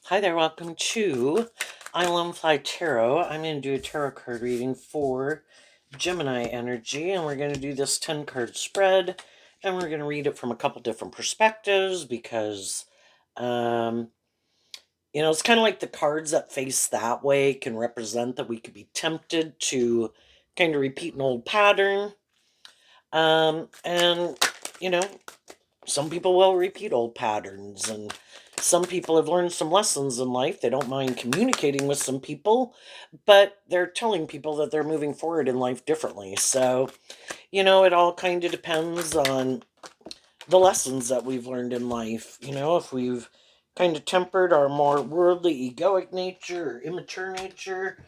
Hi there, welcome to I Love Fly Tarot. I'm going to do a tarot card reading for Gemini energy, and we're going to do this 10 card spread, and we're going to read it from a couple different perspectives because, um, it's kind of like the cards that face that way can represent that we could be tempted to kind of repeat an old pattern. And, you know, some people will repeat old patterns, and some people have learned some lessons in life. They don't mind communicating with some people, but they're telling people that they're moving forward in life differently. So, it all kind of depends on the lessons that we've learned in life. If we've kind of tempered our more worldly, egoic nature or immature nature,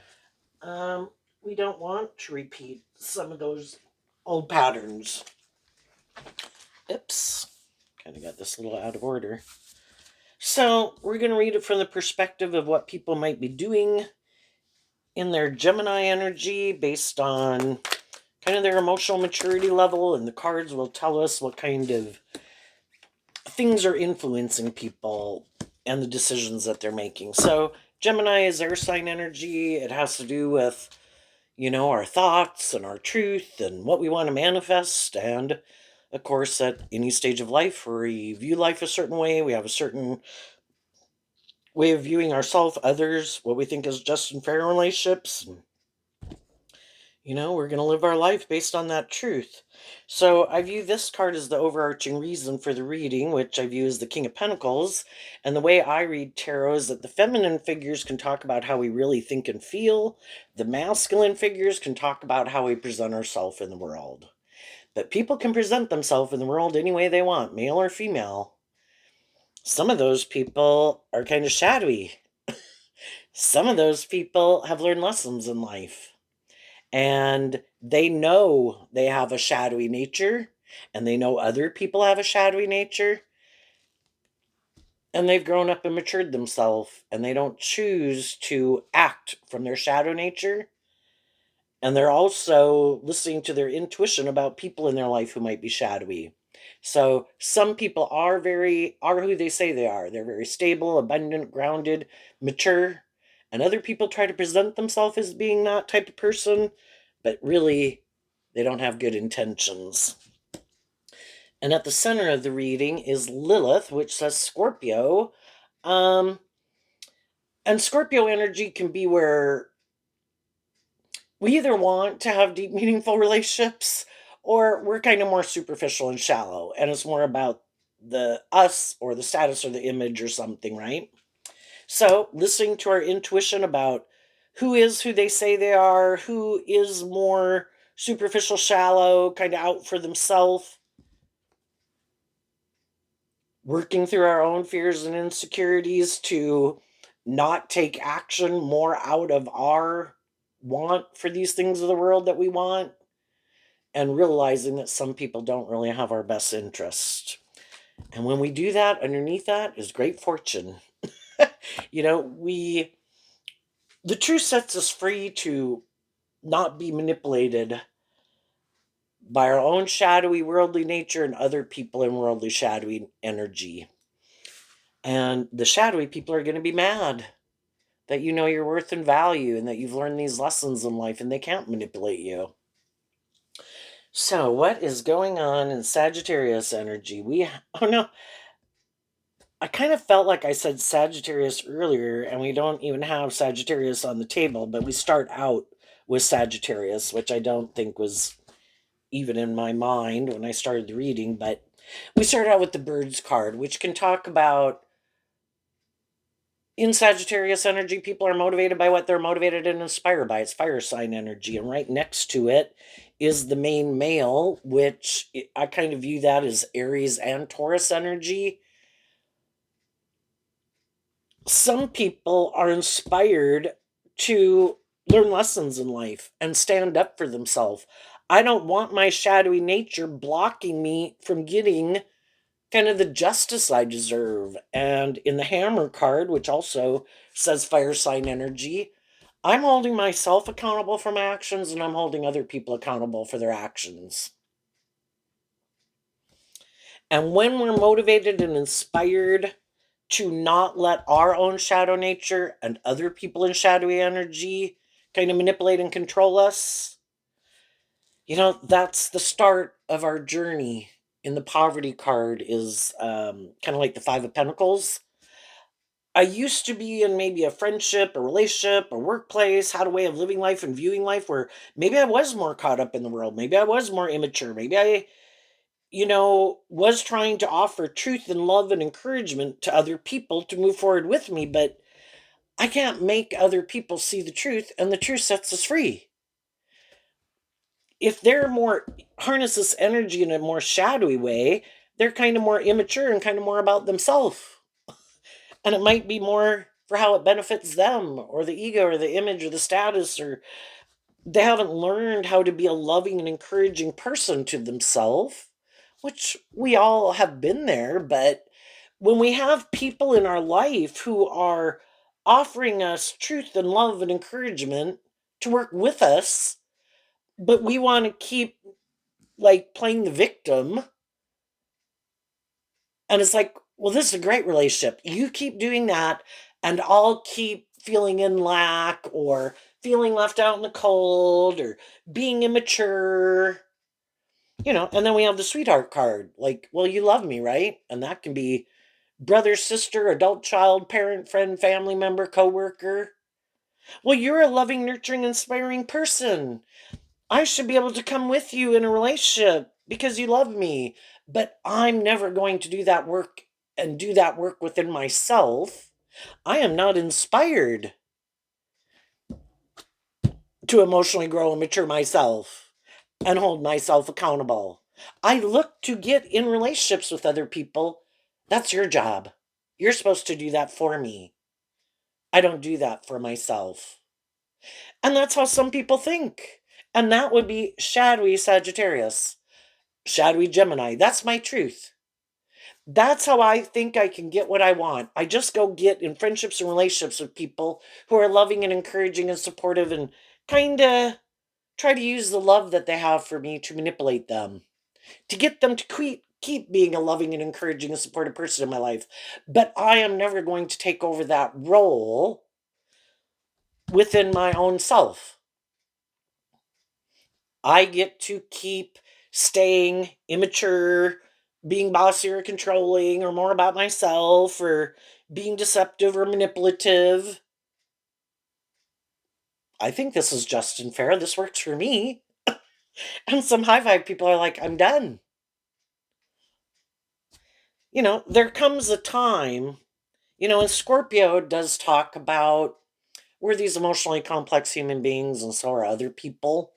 um, we don't want to repeat some of those old patterns. Oops, kind of got this a little out of order. So, we're going to read it from the perspective of what people might be doing in their Gemini energy based on kind of their emotional maturity level, and the cards will tell us what kind of things are influencing people and the decisions that they're making. So, Gemini is air sign energy. It has to do with, our thoughts and our truth and what we want to manifest. And of course, at any stage of life, we view life a certain way. We have a certain way of viewing ourselves, others, what we think is just and fair in relationships. We're going to live our life based on that truth. So I view this card as the overarching reason for the reading, which I view as the King of Pentacles. And the way I read tarot is that the feminine figures can talk about how we really think and feel, the masculine figures can talk about how we present ourselves in the world. But people can present themselves in the world any way they want, male or female. Some of those people are kind of shadowy. Some of those people have learned lessons in life, and they know they have a shadowy nature, and they know other people have a shadowy nature, and they've grown up and matured themselves, and they don't choose to act from their shadow nature. And they're also listening to their intuition about people in their life who might be shadowy. So some people are who they say they are. They're very stable, abundant, grounded, mature. And other people try to present themselves as being that type of person, but really they don't have good intentions. And at the center of the reading is Lilith, which says Scorpio. Um, and Scorpio energy can be where we either want to have deep, meaningful relationships, or we're kind of more superficial and shallow, and it's more about the us or the status or the image or something, right? So, listening to our intuition about who they say they are, who is more superficial, shallow, kind of out for themselves, working through our own fears and insecurities to not take action more out of our want for these things of the world that we want, and realizing that some people don't really have our best interest. And when we do that, underneath that is great fortune. you know, we the truth sets us free to not be manipulated by our own shadowy worldly nature and other people in worldly shadowy energy. And the shadowy people are going to be mad that you know your worth and value and that you've learned these lessons in life and they can't manipulate you. So, what is going on in Sagittarius energy? Oh no, I kind of felt like I said Sagittarius earlier, and we don't even have Sagittarius on the table, but we start out with Sagittarius, which I don't think was even in my mind when I started the reading. But we start out with the Birds card, which can talk about in Sagittarius energy, people are motivated by what they're motivated and inspired by. It's fire sign energy. And right next to it is the main male, which I kind of view that as Aries and Taurus energy. Some people are inspired to learn lessons in life and stand up for themselves. I don't want my shadowy nature blocking me from getting kind of the justice I deserve. And in the Hammer card, which also says fire sign energy, I'm holding myself accountable for my actions, and I'm holding other people accountable for their actions. And when we're motivated and inspired to not let our own shadow nature and other people in shadowy energy kind of manipulate and control us. That's the start of our journey. In the poverty card is kind of like the Five of Pentacles. I used to be in maybe a friendship, a relationship, a workplace, had a way of living life and viewing life where maybe I was more caught up in the world. Maybe I was more immature. Maybe I, was trying to offer truth and love and encouragement to other people to move forward with me. But I can't make other people see the truth, and the truth sets us free. If they're more harness this energy in a more shadowy way, they're kind of more immature and kind of more about themselves. And it might be more for how it benefits them or the ego or the image or the status, or they haven't learned how to be a loving and encouraging person to themselves, which we all have been there. But when we have people in our life who are offering us truth and love and encouragement to work with us, but we want to keep like playing the victim, and it's like, well, this is a great relationship. You keep doing that, and I'll keep feeling in lack or feeling left out in the cold or being immature. And then we have the sweetheart card. Like, well, you love me, right? And that can be brother, sister, adult child, parent, friend, family member, coworker. Well, you're a loving, nurturing, inspiring person. I should be able to come with you in a relationship because you love me. But I'm never going to do that work and do that work within myself. I am not inspired to emotionally grow and mature myself and hold myself accountable. I look to get in relationships with other people. That's your job. You're supposed to do that for me. I don't do that for myself. And that's how some people think. And that would be shadowy Sagittarius, shadowy Gemini. That's my truth. That's how I think I can get what I want. I just go get in friendships and relationships with people who are loving and encouraging and supportive, and kind of try to use the love that they have for me to manipulate them, to get them to keep being a loving and encouraging and supportive person in my life. But I am never going to take over that role within my own self. I get to keep staying immature, being bossy or controlling, or more about myself, or being deceptive or manipulative. I think this is just and fair. This works for me. And some high vibe people are like, I'm done. There comes a time, and Scorpio does talk about we're these emotionally complex human beings, and so are other people.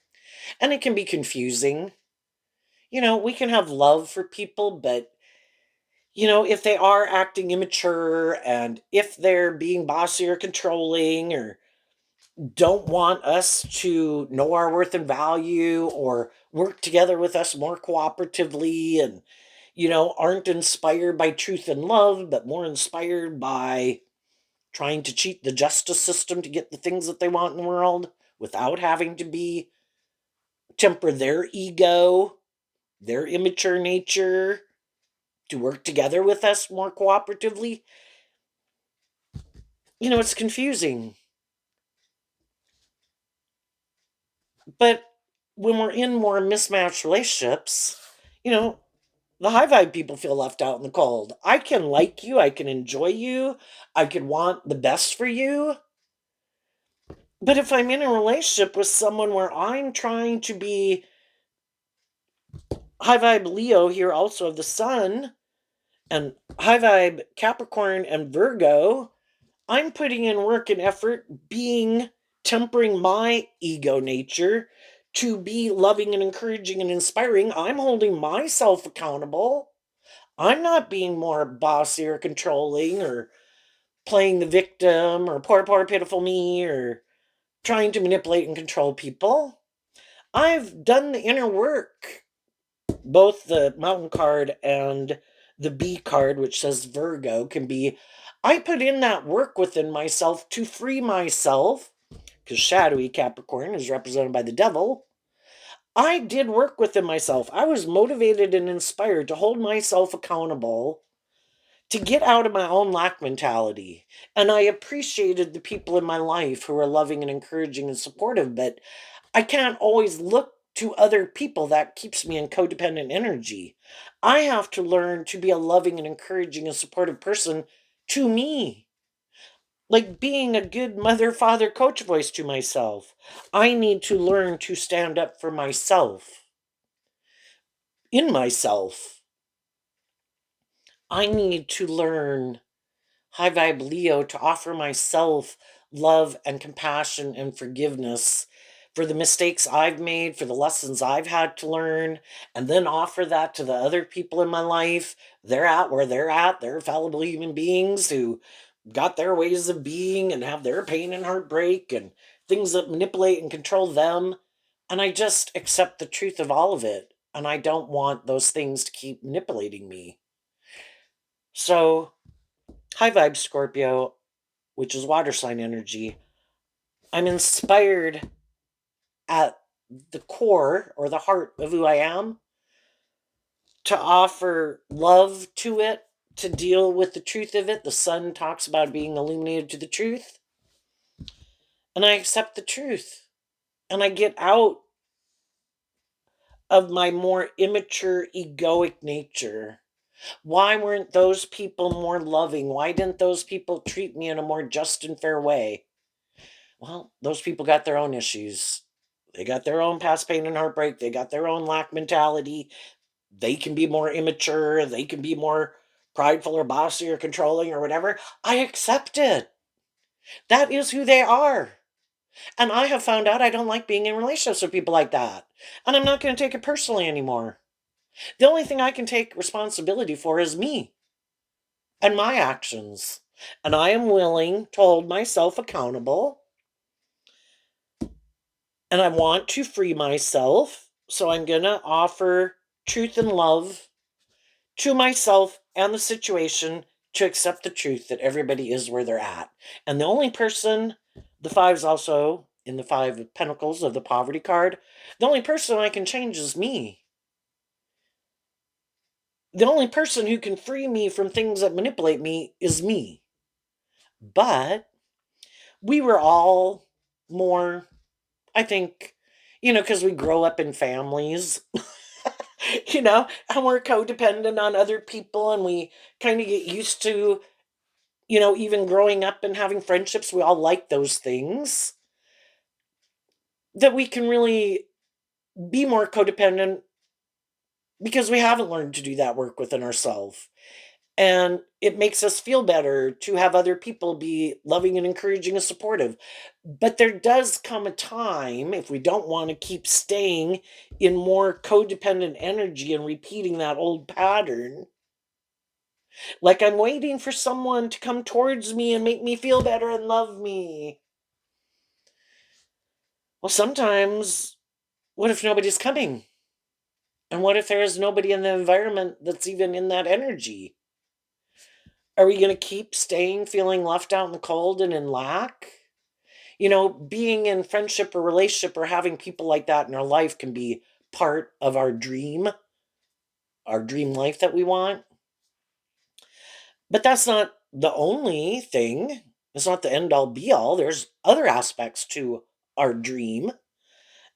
And it can be confusing. We can have love for people, but if they are acting immature and if they're being bossy or controlling or don't want us to know our worth and value or work together with us more cooperatively, and, aren't inspired by truth and love, but more inspired by trying to cheat the justice system to get the things that they want in the world without having to be temper their ego, their immature nature, to work together with us more cooperatively. It's confusing. But when we're in more mismatched relationships, you know, the high vibe people feel left out in the cold. I can like you, I can enjoy you, I can want the best for you. But if I'm in a relationship with someone where I'm trying to be high vibe Leo here, also of the sun, and high vibe Capricorn and Virgo, I'm putting in work and effort, tempering my ego nature to be loving and encouraging and inspiring. I'm holding myself accountable. I'm not being more bossy or controlling or playing the victim or poor, poor, pitiful me or trying to manipulate and control people. I've done the inner work. Both the mountain card and the bee card, which says Virgo, can be I put in that work within myself to free myself, because shadowy Capricorn is represented by the devil. I did work within myself. I was motivated and inspired to hold myself accountable to get out of my own lack mentality. And I appreciated the people in my life who are loving and encouraging and supportive, but I can't always look to other people. That keeps me in codependent energy. I have to learn to be a loving and encouraging and supportive person to me. Like being a good mother, father, coach voice to myself. I need to learn to stand up for myself, in myself. I need to learn, high vibe Leo, to offer myself love and compassion and forgiveness for the mistakes I've made, for the lessons I've had to learn, and then offer that to the other people in my life. They're at where they're at. They're fallible human beings who got their ways of being and have their pain and heartbreak and things that manipulate and control them. And I just accept the truth of all of it. And I don't want those things to keep manipulating me. So, high vibe Scorpio, which is water sign energy, I'm inspired at the core or the heart of who I am to offer love to it, to deal with the truth of it. The sun talks about being illuminated to the truth, and I accept the truth and I get out of my more immature, egoic nature. Why weren't those people more loving? Why didn't those people treat me in a more just and fair way? Well, those people got their own issues. They got their own past pain and heartbreak. They got their own lack mentality. They can be more immature. They can be more prideful or bossy or controlling or whatever. I accept it. That is who they are. And I have found out I don't like being in relationships with people like that. And I'm not going to take it personally anymore. The only thing I can take responsibility for is me and my actions. And I am willing to hold myself accountable. And I want to free myself. So I'm going to offer truth and love to myself and the situation, to accept the truth that everybody is where they're at. And the only person, the five's also in the five of pentacles of the poverty card, the only person I can change is me. The only person who can free me from things that manipulate me is me. But we were all more, I think, because we grow up in families, and we're codependent on other people, and we kind of get used to, even growing up and having friendships, we all like those things, that we can really be more codependent because we haven't learned to do that work within ourselves. And it makes us feel better to have other people be loving and encouraging and supportive. But there does come a time, if we don't want to keep staying in more codependent energy and repeating that old pattern, like I'm waiting for someone to come towards me and make me feel better and love me. Well, sometimes, what if nobody's coming? And what if there is nobody in the environment that's even in that energy? Are we going to keep staying feeling left out in the cold and in lack? Being in friendship or relationship or having people like that in our life can be part of our dream life that we want. But that's not the only thing. It's not the end all be all. There's other aspects to our dream.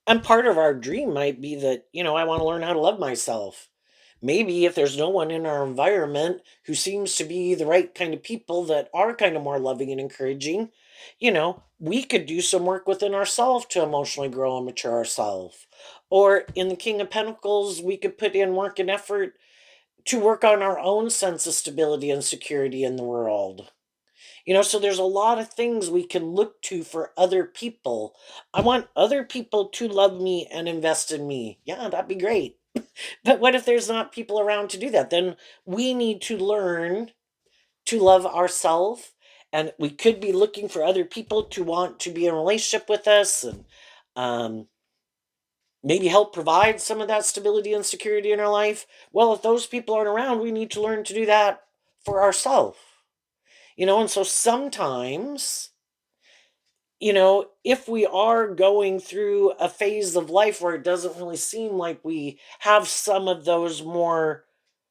And part of our dream might be that, I want to learn how to love myself. Maybe if there's no one in our environment who seems to be the right kind of people that are kind of more loving and encouraging, we could do some work within ourselves to emotionally grow and mature ourselves. Or in the King of Pentacles, we could put in work and effort to work on our own sense of stability and security in the world. So there's a lot of things we can look to for other people. I want other people to love me and invest in me. Yeah, that'd be great. But what if there's not people around to do that? Then we need to learn to love ourselves. And we could be looking for other people to want to be in a relationship with us, and um, maybe help provide some of that stability and security in our life. Well, if those people aren't around, we need to learn to do that for ourselves. And so sometimes, if we are going through a phase of life where it doesn't really seem like we have some of those more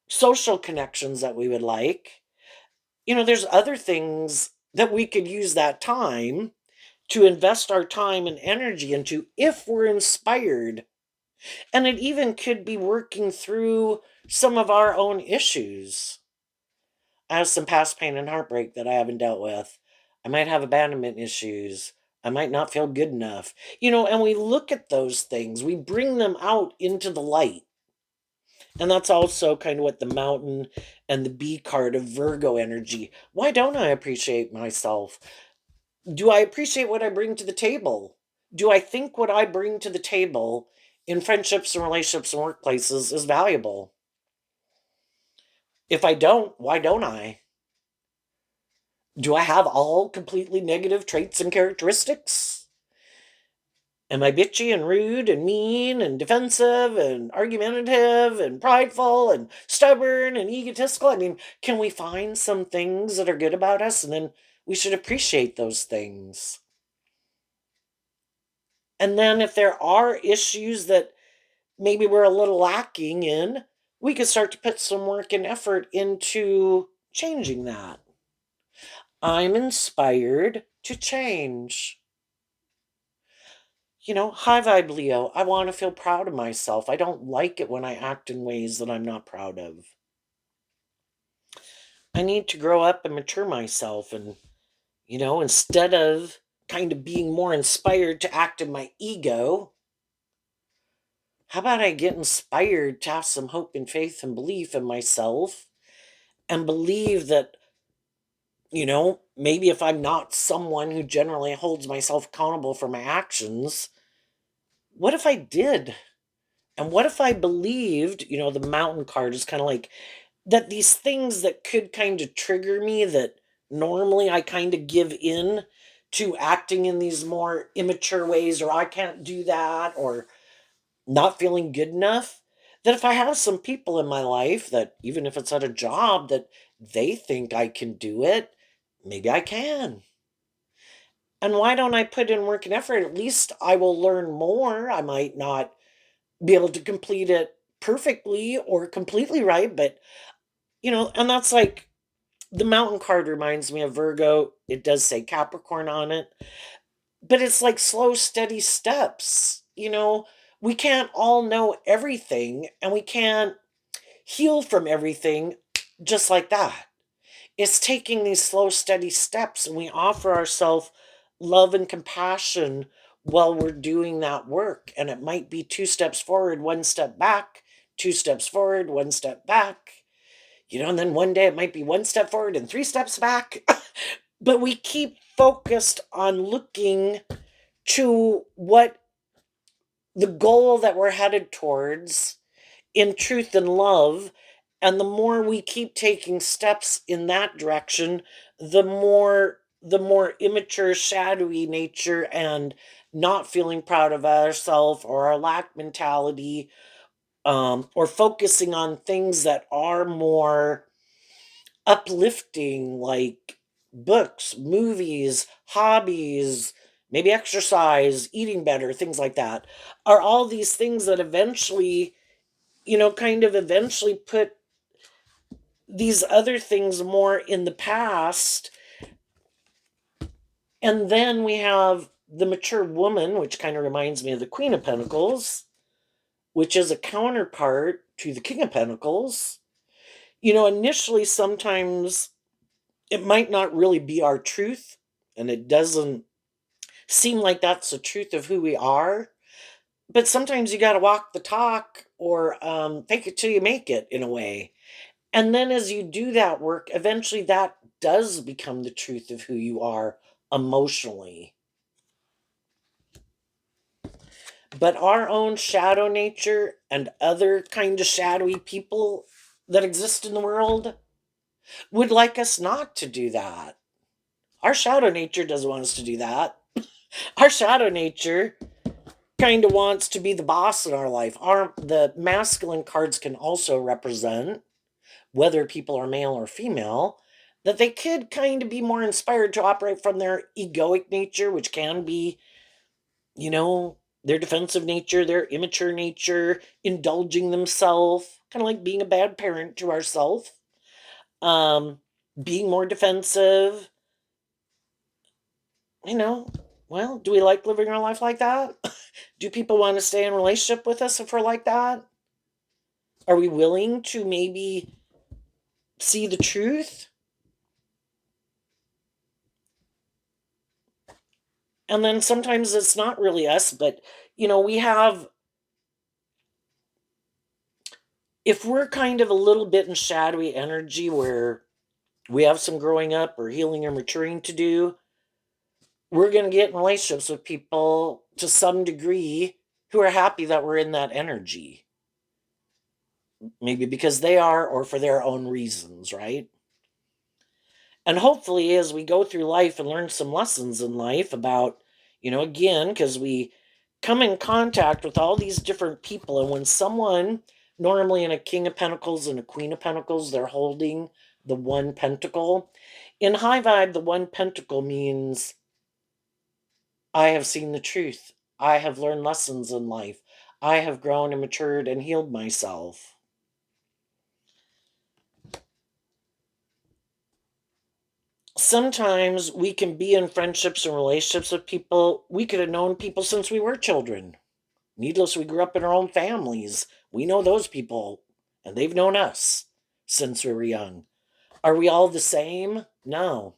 social connections that we would like, There's other things that we could use that time to invest our time and energy into if we're inspired. And it even could be working through some of our own issues. I have some past pain and heartbreak that I haven't dealt with. I might have abandonment issues. I might not feel good enough. And we look at those things, we bring them out into the light. And that's also kind of what the mountain and the bee card of Virgo energy. Why don't I appreciate myself? Do I appreciate what I bring to the table? Do I think what I bring to the table in friendships and relationships and workplaces is valuable? If I don't, why don't I? Do I have all completely negative traits and characteristics? Am I bitchy and rude and mean and defensive and argumentative and prideful and stubborn and egotistical? I mean, can we find some things that are good about us and then we should appreciate those things? And then if there are issues that maybe we're a little lacking in, we could start to put some work and effort into changing that. I'm inspired to change. High vibe Leo, I want to feel proud of myself. I don't like it when I act in ways that I'm not proud of. I need to grow up and mature myself. And, instead of kind of being more inspired to act in my ego, how about I get inspired to have some hope and faith and belief in myself and believe that, maybe if I'm not someone who generally holds myself accountable for my actions, what if I did? And what if I believed, the mountain card is kind of like that these things that could kind of trigger me that normally I kind of give in to acting in these more immature ways, or I can't do that, or not feeling good enough, that if I have some people in my life that even if it's at a job that they think I can do it, maybe I can. And why don't I put in work and effort? At least I will learn more. I might not be able to complete it perfectly or completely right, but and that's like the mountain card reminds me of Virgo. It does say Capricorn on it, but it's like slow, steady steps. We can't all know everything and we can't heal from everything just like that. It's taking these slow, steady steps, and we offer ourselves love and compassion while we're doing that work. And it might be two steps forward, one step back, two steps forward, one step back, and then one day it might be one step forward and three steps back. But we keep focused on looking to what the goal that we're headed towards in truth and love. And the more we keep taking steps in that direction, the more immature, shadowy nature and not feeling proud of ourselves or our lack mentality, or focusing on things that are more uplifting, like books, movies, hobbies, maybe exercise, eating better, things like that, are all these things that eventually, kind of eventually put these other things more in the past. And then we have the mature woman, which kind of reminds me of the Queen of Pentacles, which is a counterpart to the King of Pentacles. Initially, sometimes it might not really be our truth, and it doesn't seem like that's the truth of who we are. But sometimes you got to walk the talk or fake it till you make it in a way. And then as you do that work, eventually that does become the truth of who you are emotionally. But our own shadow nature and other kind of shadowy people that exist in the world would like us not to do that. Our shadow nature doesn't want us to do that. Our shadow nature kind of wants to be the boss in our life. The masculine cards can also represent, whether people are male or female, that they could kind of be more inspired to operate from their egoic nature, which can be, you know, their defensive nature, their immature nature, indulging themselves, kind of like being a bad parent to ourselves. being more defensive, you know. Well, do we like living our life like that? Do people want to stay in relationship with us if we're like that? Are we willing to maybe see the truth? And then sometimes it's not really us, but we have, if we're kind of a little bit in shadowy energy where we have some growing up or healing or maturing to do, we're going to get in relationships with people to some degree who are happy that we're in that energy. Maybe because they are, or for their own reasons, right? And hopefully, as we go through life and learn some lessons in life about, again, because we come in contact with all these different people, and when someone, normally in a King of Pentacles and a Queen of Pentacles, they're holding the one pentacle. In high vibe, the one pentacle means I have seen the truth. I have learned lessons in life. I have grown and matured and healed myself. Sometimes we can be in friendships and relationships with people. We could have known people since we were children. Needless, we grew up in our own families. We know those people, and they've known us since we were young. Are we all the same? No.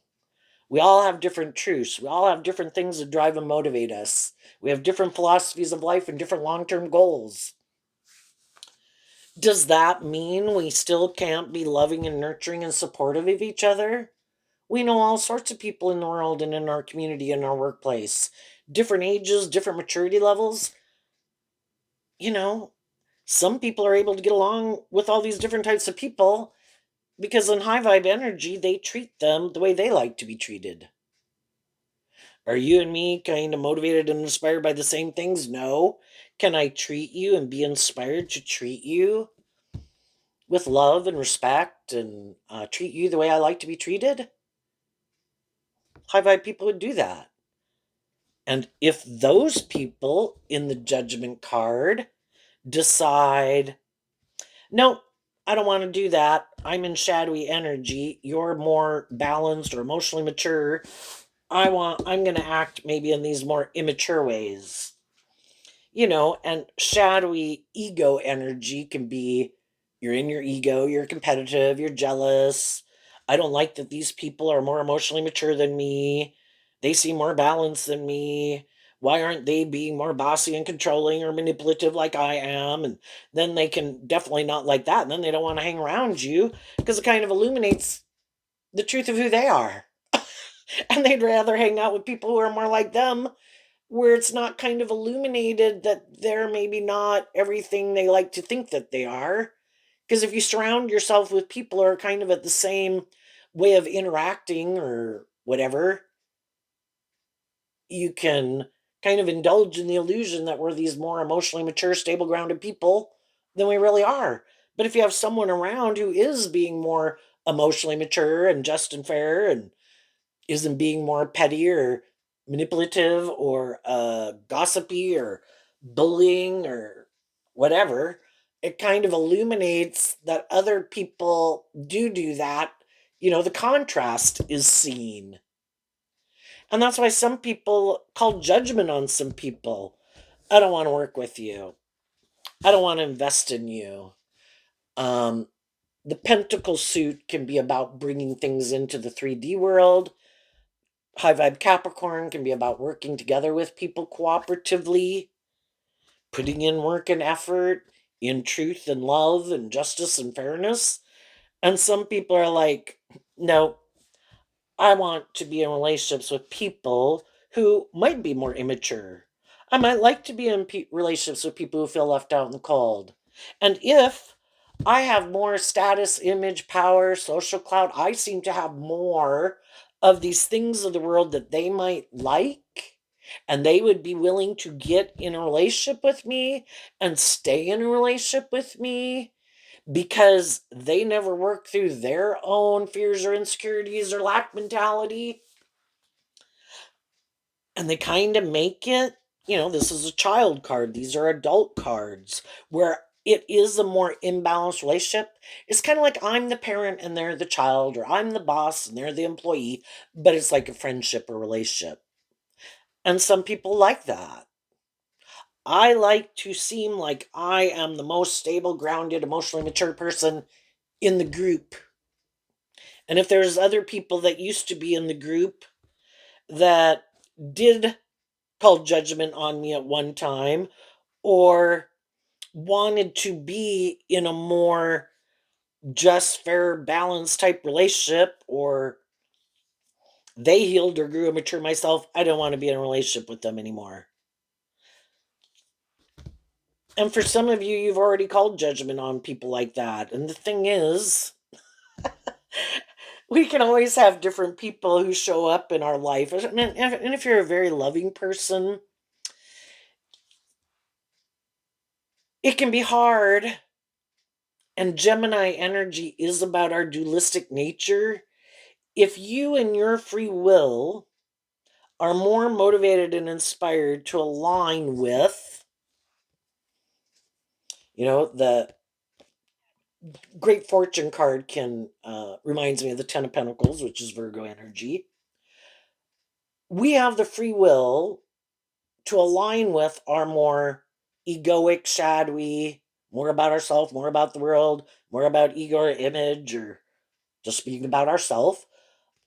We all have different truths. We all have different things that drive and motivate us. We have different philosophies of life and different long term goals. Does that mean we still can't be loving and nurturing and supportive of each other? We know all sorts of people in the world and in our community and our workplace. Different ages, different maturity levels. You know, some people are able to get along with all these different types of people because in high vibe energy, they treat them the way they like to be treated. Are you and me kind of motivated and inspired by the same things? No. Can I treat you and be inspired to treat you with love and respect and treat you the way I like to be treated? High vibe people would do that. And if those people in the judgment card decide, nope, I don't want to do that. I'm in shadowy energy. You're more balanced or emotionally mature. I'm going to act maybe in these more immature ways. And shadowy ego energy can be, you're in your ego, you're competitive, you're jealous. I don't like that these people are more emotionally mature than me. They seem more balanced than me. Why aren't they being more bossy and controlling or manipulative like I am? And then they can definitely not like that. And then they don't want to hang around you because it kind of illuminates the truth of who they are. And they'd rather hang out with people who are more like them, where it's not kind of illuminated that they're maybe not everything they like to think that they are. Because if you surround yourself with people who are kind of at the same way of interacting or whatever, you can kind of indulge in the illusion that we're these more emotionally mature, stable, grounded people than we really are. But if you have someone around who is being more emotionally mature and just and fair and isn't being more petty or manipulative or gossipy or bullying or whatever, it kind of illuminates that other people do that. The contrast is seen. And that's why some people call judgment on some people. I don't want to work with you. I don't want to invest in you. Um, the pentacle suit can be about bringing things into the 3D world. High vibe Capricorn can be about working together with people cooperatively, putting in work and effort, in truth and love and justice and fairness. And some people are like, no, I want to be in relationships with people who might be more immature. I might like to be in relationships with people who feel left out in the cold. And if I have more status, image, power, social clout, I seem to have more of these things of the world that they might like, and they would be willing to get in a relationship with me and stay in a relationship with me because they never work through their own fears or insecurities or lack mentality, and they kind of make it, this is a child card, these are adult cards, where it is a more imbalanced relationship. It's kind of like I'm the parent and they're the child, or I'm the boss and they're the employee, but it's like a friendship or relationship. And some people like that. I like to seem like I am the most stable, grounded, emotionally mature person in the group. And if there's other people that used to be in the group that did call judgment on me at one time, or wanted to be in a more just, fair, balanced type relationship, or they healed or grew mature myself, I don't want to be in a relationship with them anymore. And for some of you, you've already called judgment on people like that. And the thing is, we can always have different people who show up in our life. And if you're a very loving person, it can be hard. And Gemini energy is about our dualistic nature. If you and your free will are more motivated and inspired to align with, the great fortune card can reminds me of the 10 of Pentacles, which is Virgo energy. We have the free will to align with our more egoic, shadowy, more about ourselves, more about the world, more about ego or image, or just speaking about ourselves,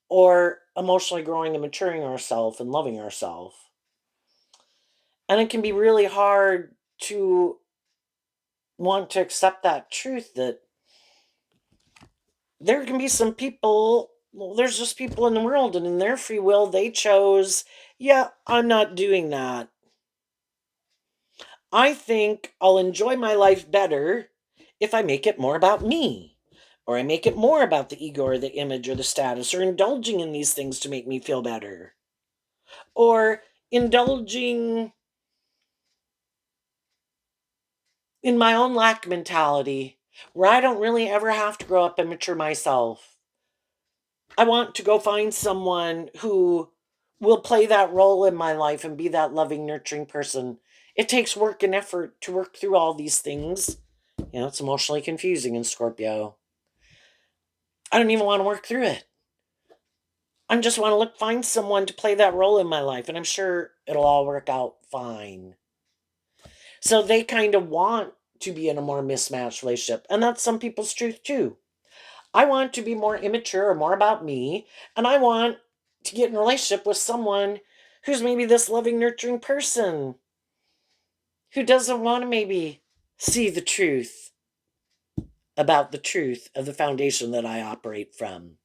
or emotionally growing and maturing ourselves and loving ourselves. And it can be really hard to want to accept that truth that there can be some people, well, there's just people in the world, and in their free will, they chose, yeah, I'm not doing that. I think I'll enjoy my life better if I make it more about me, or I make it more about the ego or the image or the status, or indulging in these things to make me feel better, or indulging in my own lack mentality where I don't really ever have to grow up and mature myself. I want to go find someone who will play that role in my life and be that loving, nurturing person. It takes work and effort to work through all these things. It's emotionally confusing in Scorpio. I don't even want to work through it. I just want to find someone to play that role in my life, and I'm sure it'll all work out fine. So they kind of want to be in a more mismatched relationship, and that's some people's truth too. I want to be more immature or more about me, and I want to get in a relationship with someone who's maybe this loving, nurturing person who doesn't want to maybe see the truth about the truth of the foundation that I operate from.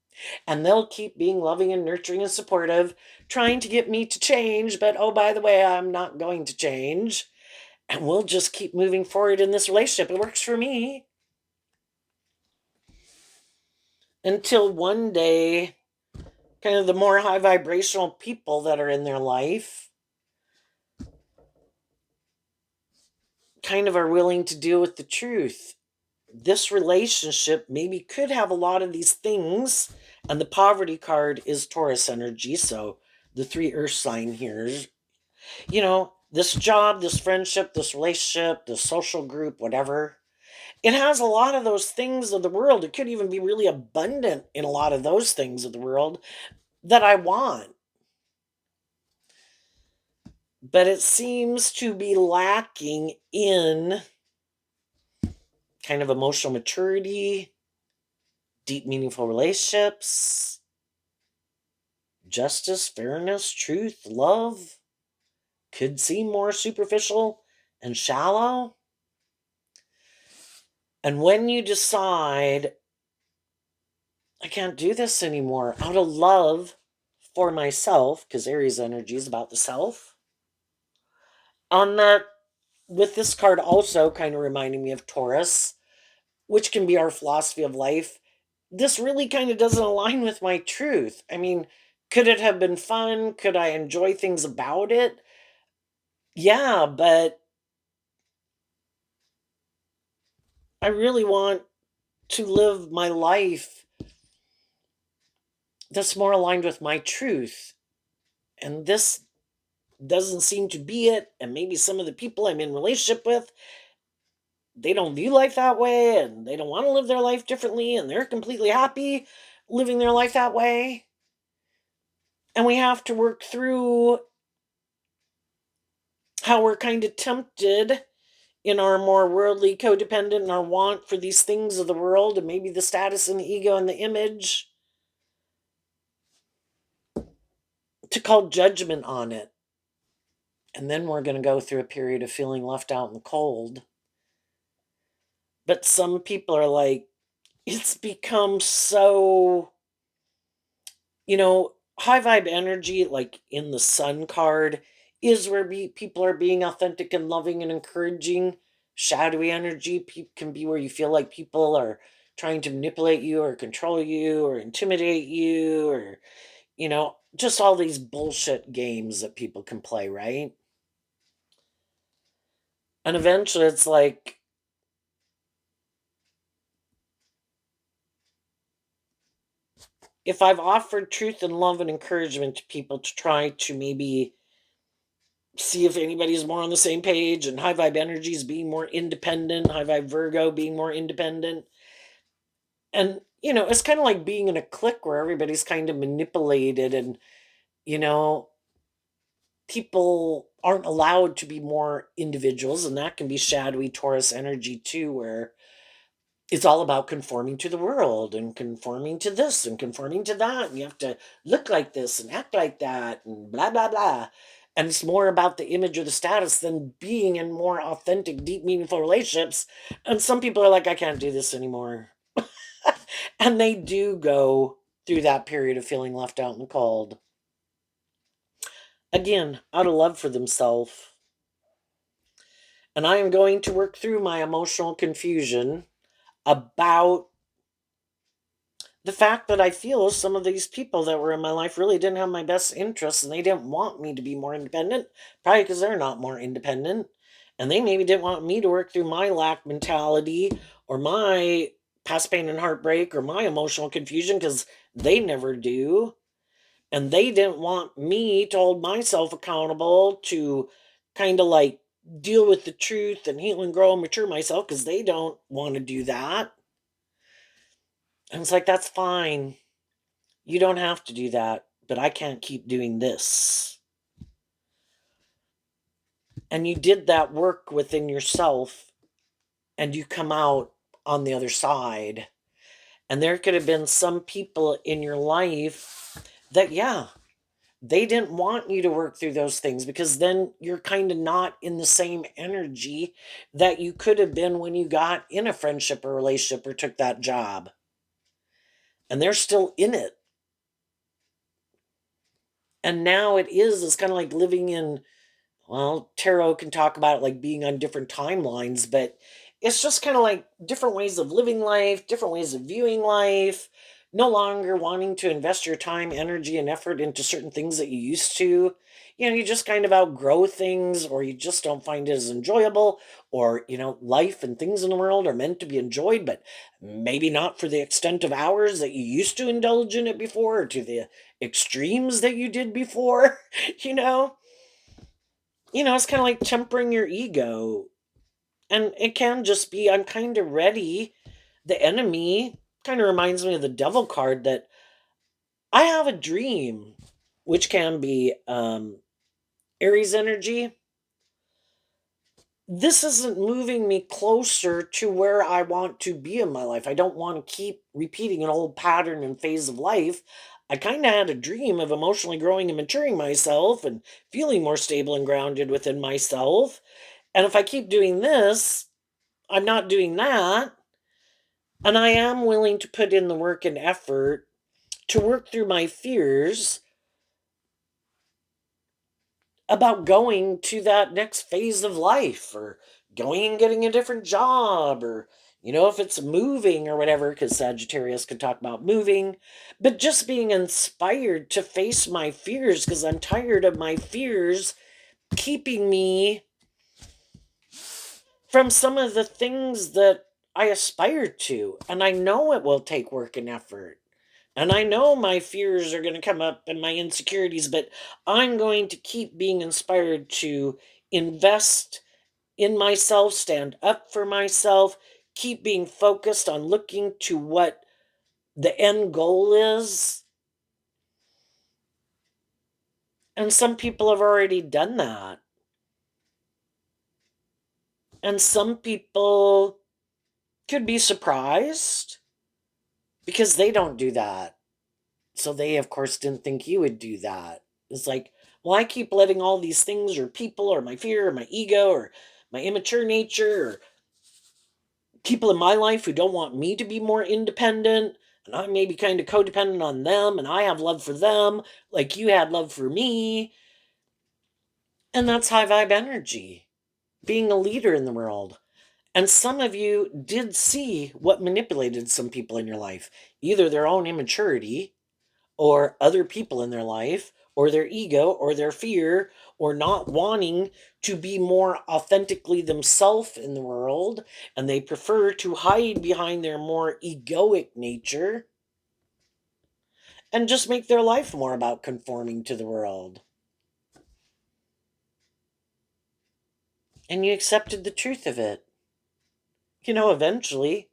And they'll keep being loving and nurturing and supportive, trying to get me to change, but oh, by the way, I'm not going to change. And we'll just keep moving forward in this relationship. It works for me. Until one day, kind of the more high vibrational people that are in their life kind of are willing to deal with the truth. This relationship maybe could have a lot of these things, and the poverty card is Taurus energy, so the three earth sign here, this job, this friendship, this relationship, this social group, whatever, it has a lot of those things of the world. It could even be really abundant in a lot of those things of the world that I want, but it seems to be lacking in kind of emotional maturity, deep, meaningful relationships, justice, fairness, truth, love. Could seem more superficial and shallow. And when you decide, I can't do this anymore, out of love for myself, because Aries energy is about the self, on that, with this card also kind of reminding me of Taurus, which can be our philosophy of life, this really kind of doesn't align with my truth. I mean, could it have been fun? Could I enjoy things about it? Yeah, but I really want to live my life that's more aligned with my truth. And this doesn't seem to be it. And maybe some of the people I'm in relationship with they don't view life that way and they don't want to live their life differently and they're completely happy living their life that way. And we have to work through how we're kind of tempted in our more worldly codependent and our want for these things of the world and maybe the status and the ego and the image to call judgment on it. And then we're going to go through a period of feeling left out in the cold. But some people are like, it's become so, high vibe energy, like in the sun card, is where people are being authentic and loving and encouraging. Shadowy energy can be where you feel like people are trying to manipulate you or control you or intimidate you or, just all these bullshit games that people can play, right? And eventually it's like, if I've offered truth and love and encouragement to people to try to maybe see if anybody's more on the same page, and high vibe energies being more independent, high vibe Virgo being more independent. And, it's kind of like being in a clique where everybody's kind of manipulated and, you know, people aren't allowed to be more individuals. And that can be shadowy Taurus energy too, where it's all about conforming to the world and conforming to this and conforming to that. And you have to look like this and act like that and blah, blah, blah. And it's more about the image or the status than being in more authentic, deep, meaningful relationships. And some people are like, I can't do this anymore. And they do go through that period of feeling left out in the cold. Again, out of love for themselves. And I am going to work through my emotional confusion about the fact that I feel some of these people that were in my life really didn't have my best interests and they didn't want me to be more independent, probably because they're not more independent. And they maybe didn't want me to work through my lack mentality or my past pain and heartbreak or my emotional confusion because they never do. And they didn't want me to hold myself accountable to kind of like deal with the truth and heal and grow and mature myself because they don't want to do that. And it's like, that's fine. You don't have to do that, but I can't keep doing this. And you did that work within yourself and you come out on the other side. And there could have been some people in your life that, yeah, they didn't want you to work through those things because then you're kind of not in the same energy that you could have been when you got in a friendship or relationship or took that job. And they're still in it. And now it's kind of like living in, well, tarot can talk about it like being on different timelines, but it's just kind of like different ways of living life, different ways of viewing life, no longer wanting to invest your time, energy, and effort into certain things that you used to. You just kind of outgrow things, or you just don't find it as enjoyable, or, life and things in the world are meant to be enjoyed, but maybe not for the extent of hours that you used to indulge in it before, or to the extremes that you did before, you know? It's kind of like tempering your ego. And it can just be, I'm kind of ready. The enemy kind of reminds me of the devil card that I have a dream, which can be Aries energy. This isn't moving me closer to where I want to be in my life. I don't want to keep repeating an old pattern and phase of life. I kind of had a dream of emotionally growing and maturing myself and feeling more stable and grounded within myself. And if I keep doing this, I'm not doing that. And I am willing to put in the work and effort to work through my fears about going to that next phase of life or going and getting a different job or, if it's moving or whatever, because Sagittarius could talk about moving, but just being inspired to face my fears because I'm tired of my fears keeping me from some of the things that I aspire to. And I know it will take work and effort. And I know my fears are going to come up and my insecurities, but I'm going to keep being inspired to invest in myself, stand up for myself, keep being focused on looking to what the end goal is. And some people have already done that. And some people could be surprised because they don't do that. So they, of course, didn't think you would do that. It's like, well, I keep letting all these things or people or my fear or my ego or my immature nature or people in my life who don't want me to be more independent. And I may be kind of codependent on them and I have love for them like you had love for me. And that's high vibe energy, being a leader in the world. And some of you did see what manipulated some people in your life, either their own immaturity or other people in their life or their ego or their fear or not wanting to be more authentically themselves in the world, and they prefer to hide behind their more egoic nature and just make their life more about conforming to the world. And you accepted the truth of it, eventually,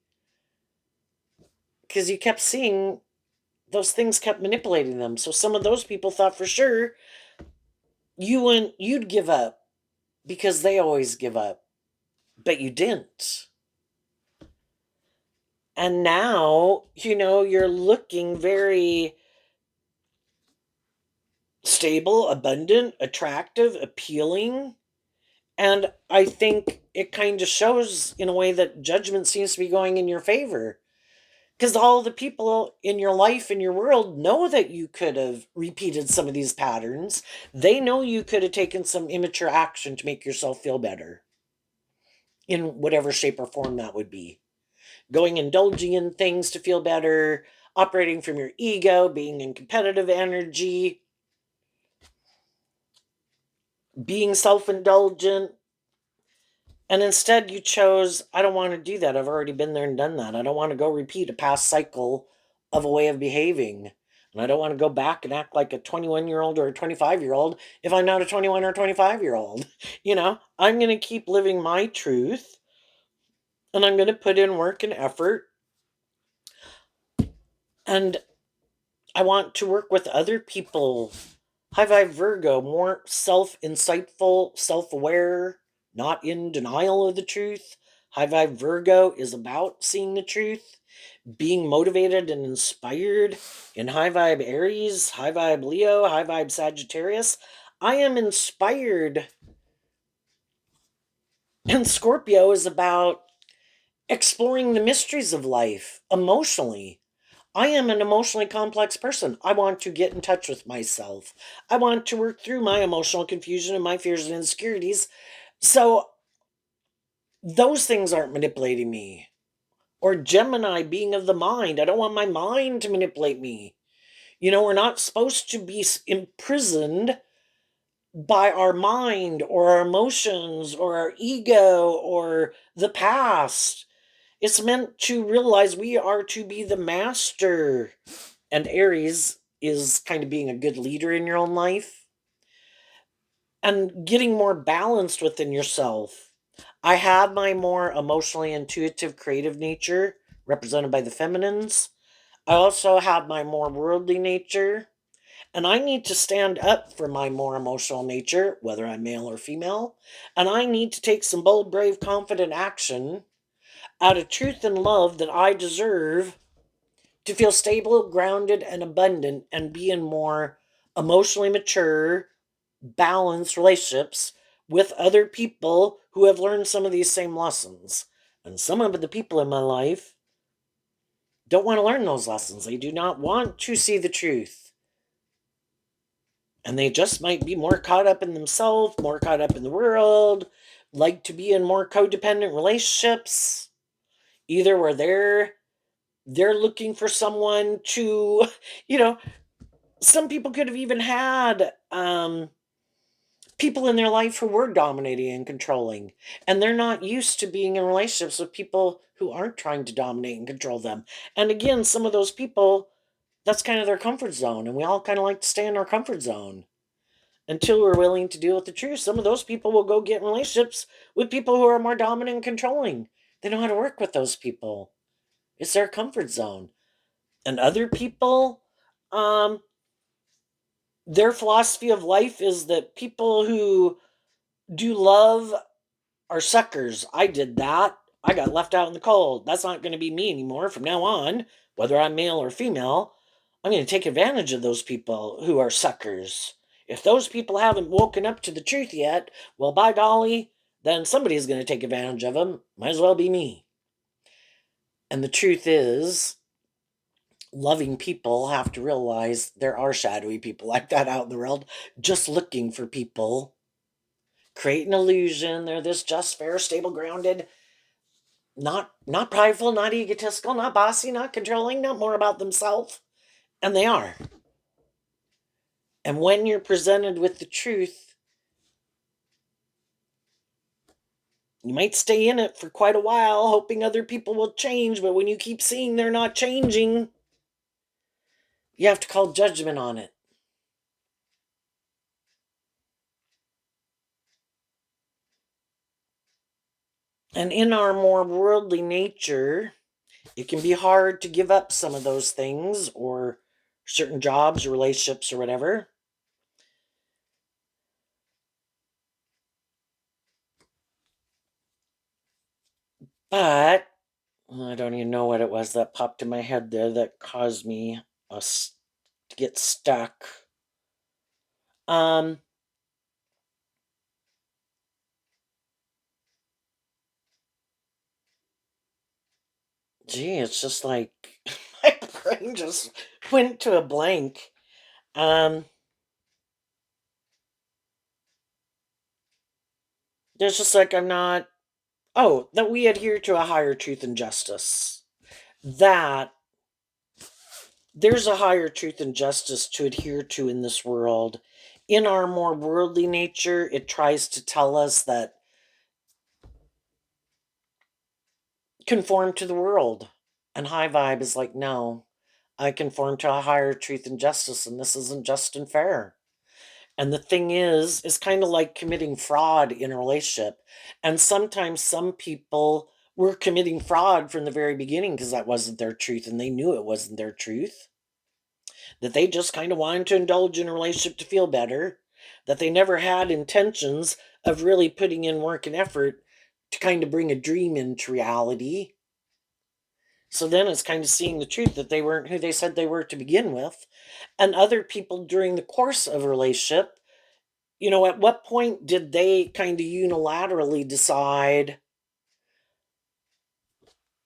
because you kept seeing those things kept manipulating them. So some of those people thought for sure you'd give up because they always give up, but you didn't. And now, you're looking very stable, abundant, attractive, appealing. And I think it kind of shows in a way that judgment seems to be going in your favor. Because all the people in your life, in your world, know that you could have repeated some of these patterns. They know you could have taken some immature action to make yourself feel better in whatever shape or form that would be. Going indulging in things to feel better, operating from your ego, being in competitive energy, being self-indulgent, and instead you chose, I don't want to do that. I've already been there and done that. I don't want to go repeat a past cycle of a way of behaving. And I don't want to go back and act like a 21-year-old or a 25-year-old if I'm not a 21 or 25-year-old. I'm going to keep living my truth and I'm going to put in work and effort. And I want to work with other people. High Vibe Virgo, more self insightful, self aware, not in denial of the truth. High Vibe Virgo is about seeing the truth, being motivated and inspired. In High Vibe Aries, High Vibe Leo, High Vibe Sagittarius, I am inspired. And Scorpio is about exploring the mysteries of life emotionally. I am an emotionally complex person. I want to get in touch with myself. I want to work through my emotional confusion and my fears and insecurities. So those things aren't manipulating me. Or Gemini, being of the mind. I don't want my mind to manipulate me. We're not supposed to be imprisoned by our mind or our emotions or our ego or the past. It's meant to realize we are to be the master. And Aries is kind of being a good leader in your own life and getting more balanced within yourself. I have my more emotionally intuitive, creative nature represented by the feminines. I also have my more worldly nature, and I need to stand up for my more emotional nature, whether I'm male or female. And I need to take some bold, brave, confident action out of truth and love that I deserve to feel stable, grounded, and abundant and be in more emotionally mature, balanced relationships with other people who have learned some of these same lessons. And some of the people in my life don't want to learn those lessons. They do not want to see the truth. And they just might be more caught up in themselves, more caught up in the world, like to be in more codependent relationships, either where they're looking for someone to, you know, some people could have even had people in their life who were dominating and controlling, and they're not used to being in relationships with people who aren't trying to dominate and control them. And again, some of those people, that's kind of their comfort zone, and we all kind of like to stay in our comfort zone. until we're willing to deal with the truth. Some of those people will go get in relationships with people who are more dominant and controlling. They know how to work with those people. It's their comfort zone. And other people, um, their philosophy of life is that people who do love are suckers. I did that. I got left out in the cold. That's not going to be me anymore from now on, whether I'm male or female. I'm going to take advantage of those people who are suckers. If those people haven't woken up to the truth yet, well, by golly, then somebody's going to take advantage of them. Might as well be me. And the truth is, loving people have to realize there are shadowy people like that out in the world just looking for people, create an illusion. They're this just, fair, stable, grounded, not prideful, not egotistical, not bossy, not controlling, not more about themselves. And they are. And when you're presented with the truth, you might stay in it for quite a while, hoping other people will change. But when you keep seeing they're not changing, you have to call judgment on it. And in our more worldly nature, it can be hard to give up some of those things or certain jobs or relationships or whatever. But I don't even know what it was that popped in my head there that caused me to get stuck. Um, Gee, it's just like my brain just went to a blank. Um, there's just like I'm not. Oh, that we adhere to a higher truth and justice. That there's a higher truth and justice to adhere to in this world. In our more worldly nature, it tries to tell us that conform to the world. And high vibe is like, no, I conform to a higher truth and justice, and this isn't just and fair. And the thing is, it's kind of like committing fraud in a relationship. And sometimes some people were committing fraud from the very beginning because that wasn't their truth and they knew it wasn't their truth. That they just kind of wanted to indulge in a relationship to feel better. That they never had intentions of really putting in work and effort to kind of bring a dream into reality. So then it's kind of seeing the truth that they weren't who they said they were to begin with. And other people during the course of a relationship, at what point did they kind of unilaterally decide,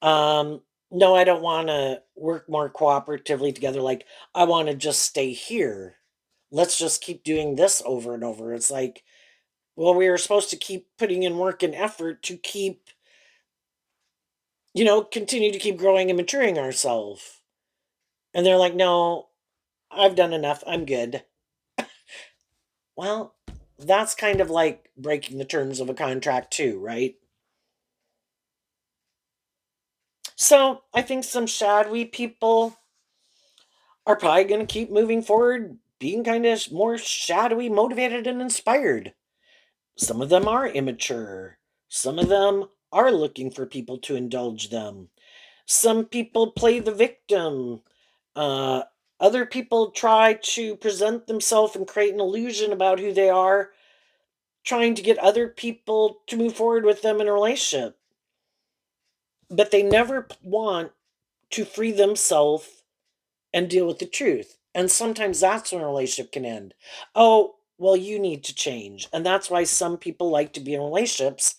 um, no, I don't want to work more cooperatively together. Like, I want to just stay here. Let's just keep doing this over and over. It's like, well, we were supposed to keep putting in work and effort to keep, continue to keep growing and maturing ourselves. And they're like, no, I've done enough. I'm good. Well, that's kind of like breaking the terms of a contract, too, right? So I think some shadowy people are probably going to keep moving forward, being kind of more shadowy, motivated, and inspired. Some of them are immature. Some of them are looking for people to indulge them. Some people play the victim. Uh, Other people try to present themselves and create an illusion about who they are, trying to get other people to move forward with them in a relationship. But they never want to free themselves and deal with the truth. And sometimes that's when a relationship can end. Oh, well, you need to change. And that's why some people like to be in relationships.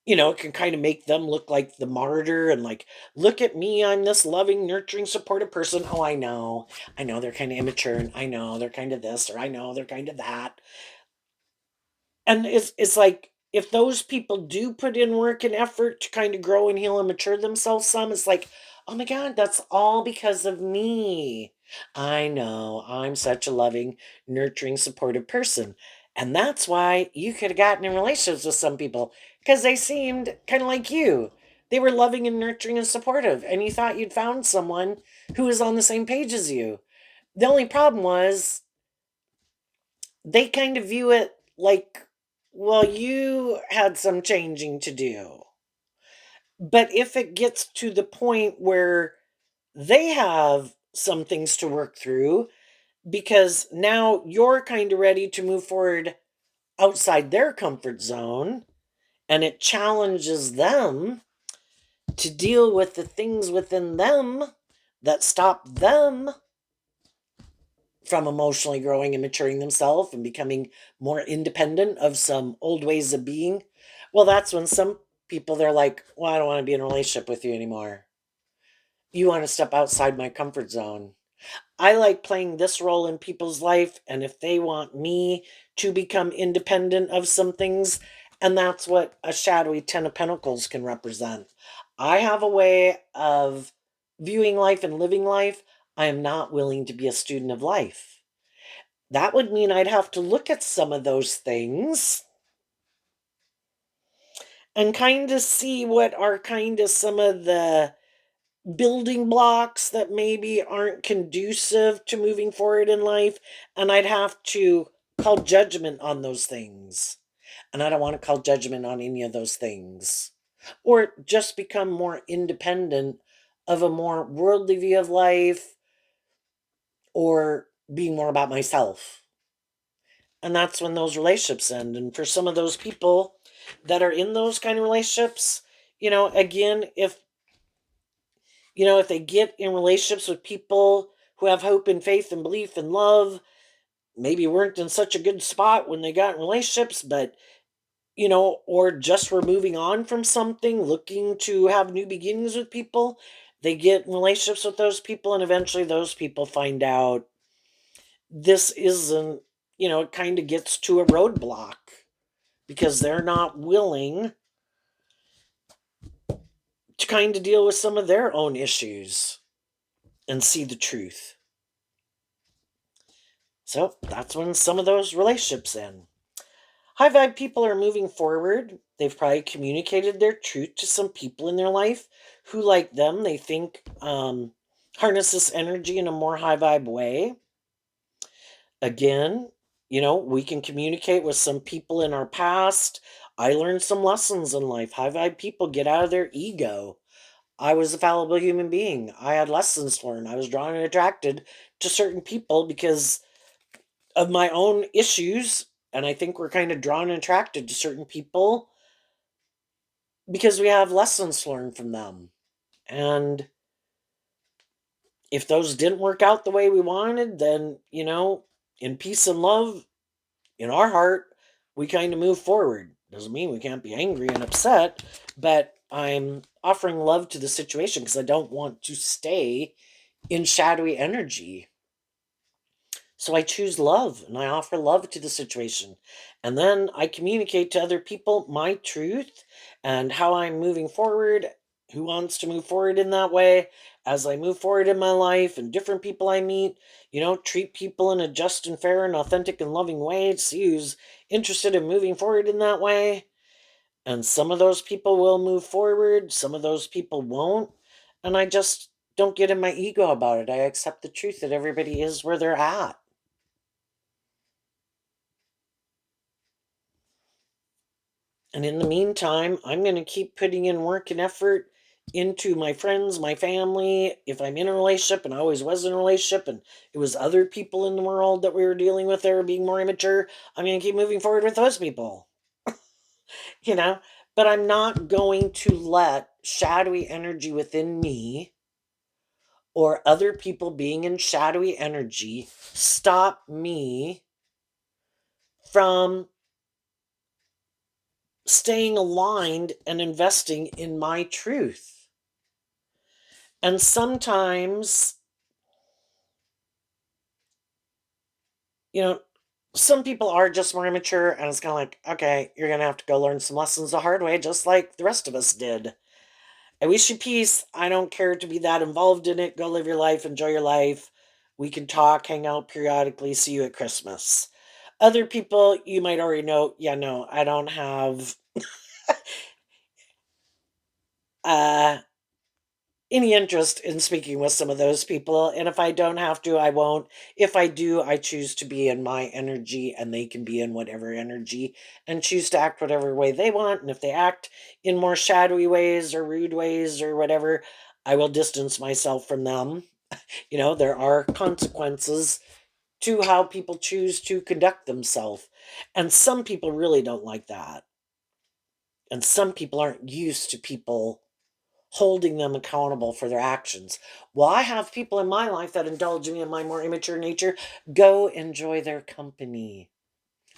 It can kind of make them look like the martyr and like, look at me, I'm this loving, nurturing, supportive person. Oh, I know. I know they're kind of immature and I know they're kind of this or I know they're kind of that. And it's like if those people do put in work and effort to kind of grow and heal and mature themselves some, it's like, oh my God, that's all because of me. I know I'm such a loving, nurturing, supportive person. And that's why you could have gotten in relationships with some people because they seemed kind of like you. They were loving and nurturing and supportive, and you thought you'd found someone who was on the same page as you. The only problem was they kind of view it like, well, you had some changing to do. But if it gets to the point where they have some things to work through, because now you're kind of ready to move forward outside their comfort zone, and it challenges them to deal with the things within them that stop them from emotionally growing and maturing themselves and becoming more independent of some old ways of being. Well, that's when some people, they're like, well, I don't want to be in a relationship with you anymore. You want to step outside my comfort zone. I like playing this role in people's life, and if they want me to become independent of some things, and that's what a shadowy 10 of Pentacles can represent. I have a way of viewing life and living life. I am not willing to be a student of life. That would mean I'd have to look at some of those things and kind of see what are kind of some of the building blocks that maybe aren't conducive to moving forward in life, and I'd have to call judgment on those things. And I don't want to call judgment on any of those things. Or just become more independent of a more worldly view of life, or being more about myself. And that's when those relationships end. And for some of those people that are in those kind of relationships, again, if they get in relationships with people who have hope and faith and belief and love, maybe weren't in such a good spot when they got in relationships, but, or just were moving on from something, looking to have new beginnings with people, they get in relationships with those people, and eventually those people find out this isn't, it kind of gets to a roadblock because they're not willing to kind of deal with some of their own issues and see the truth. So that's when some of those relationships end. High vibe people are moving forward. They've probably communicated their truth to some people in their life who, like them, they think harness this energy in a more high vibe way. Again, we can communicate with some people in our past. I learned some lessons in life. High vibe people get out of their ego. I was a fallible human being. I had lessons to learn. I was drawn and attracted to certain people because of my own issues. And I think we're kind of drawn and attracted to certain people because we have lessons to learn from them. And if those didn't work out the way we wanted, then, in peace and love in our heart, we kind of move forward. Doesn't mean we can't be angry and upset, but I'm offering love to the situation because I don't want to stay in shadowy energy. So I choose love and I offer love to the situation. And then I communicate to other people my truth and how I'm moving forward, who wants to move forward in that way as I move forward in my life and different people I meet, treat people in a just and fair and authentic and loving way, see who's interested in moving forward in that way. And some of those people will move forward, some of those people won't. And I just don't get in my ego about it. I accept the truth that everybody is where they're at. And in the meantime, I'm going to keep putting in work and effort into my friends, my family. If I'm in a relationship, and I always was in a relationship, and it was other people in the world that we were dealing with, they were being more immature, I'm going to keep moving forward with those people, you know? But I'm not going to let shadowy energy within me or other people being in shadowy energy stop me from staying aligned and investing in my truth. And sometimes, you know, some people are just more immature, and it's kind of like, okay, you're going to have to go learn some lessons the hard way, just like the rest of us did. I wish you peace. I don't care to be that involved in it. Go live your life, enjoy your life. We can talk, hang out periodically, see you at Christmas. Other people, you might already know, yeah, no, I don't have uh, any interest in speaking with some of those people. And if I don't have to, I won't. If I do, I choose to be in my energy and they can be in whatever energy and choose to act whatever way they want. And if they act in more shadowy ways or rude ways or whatever, I will distance myself from them. There are consequences to how people choose to conduct themselves. And some people really don't like that. And some people aren't used to people holding them accountable for their actions. Well, I have people in my life that indulge me in my more immature nature. Go enjoy their company.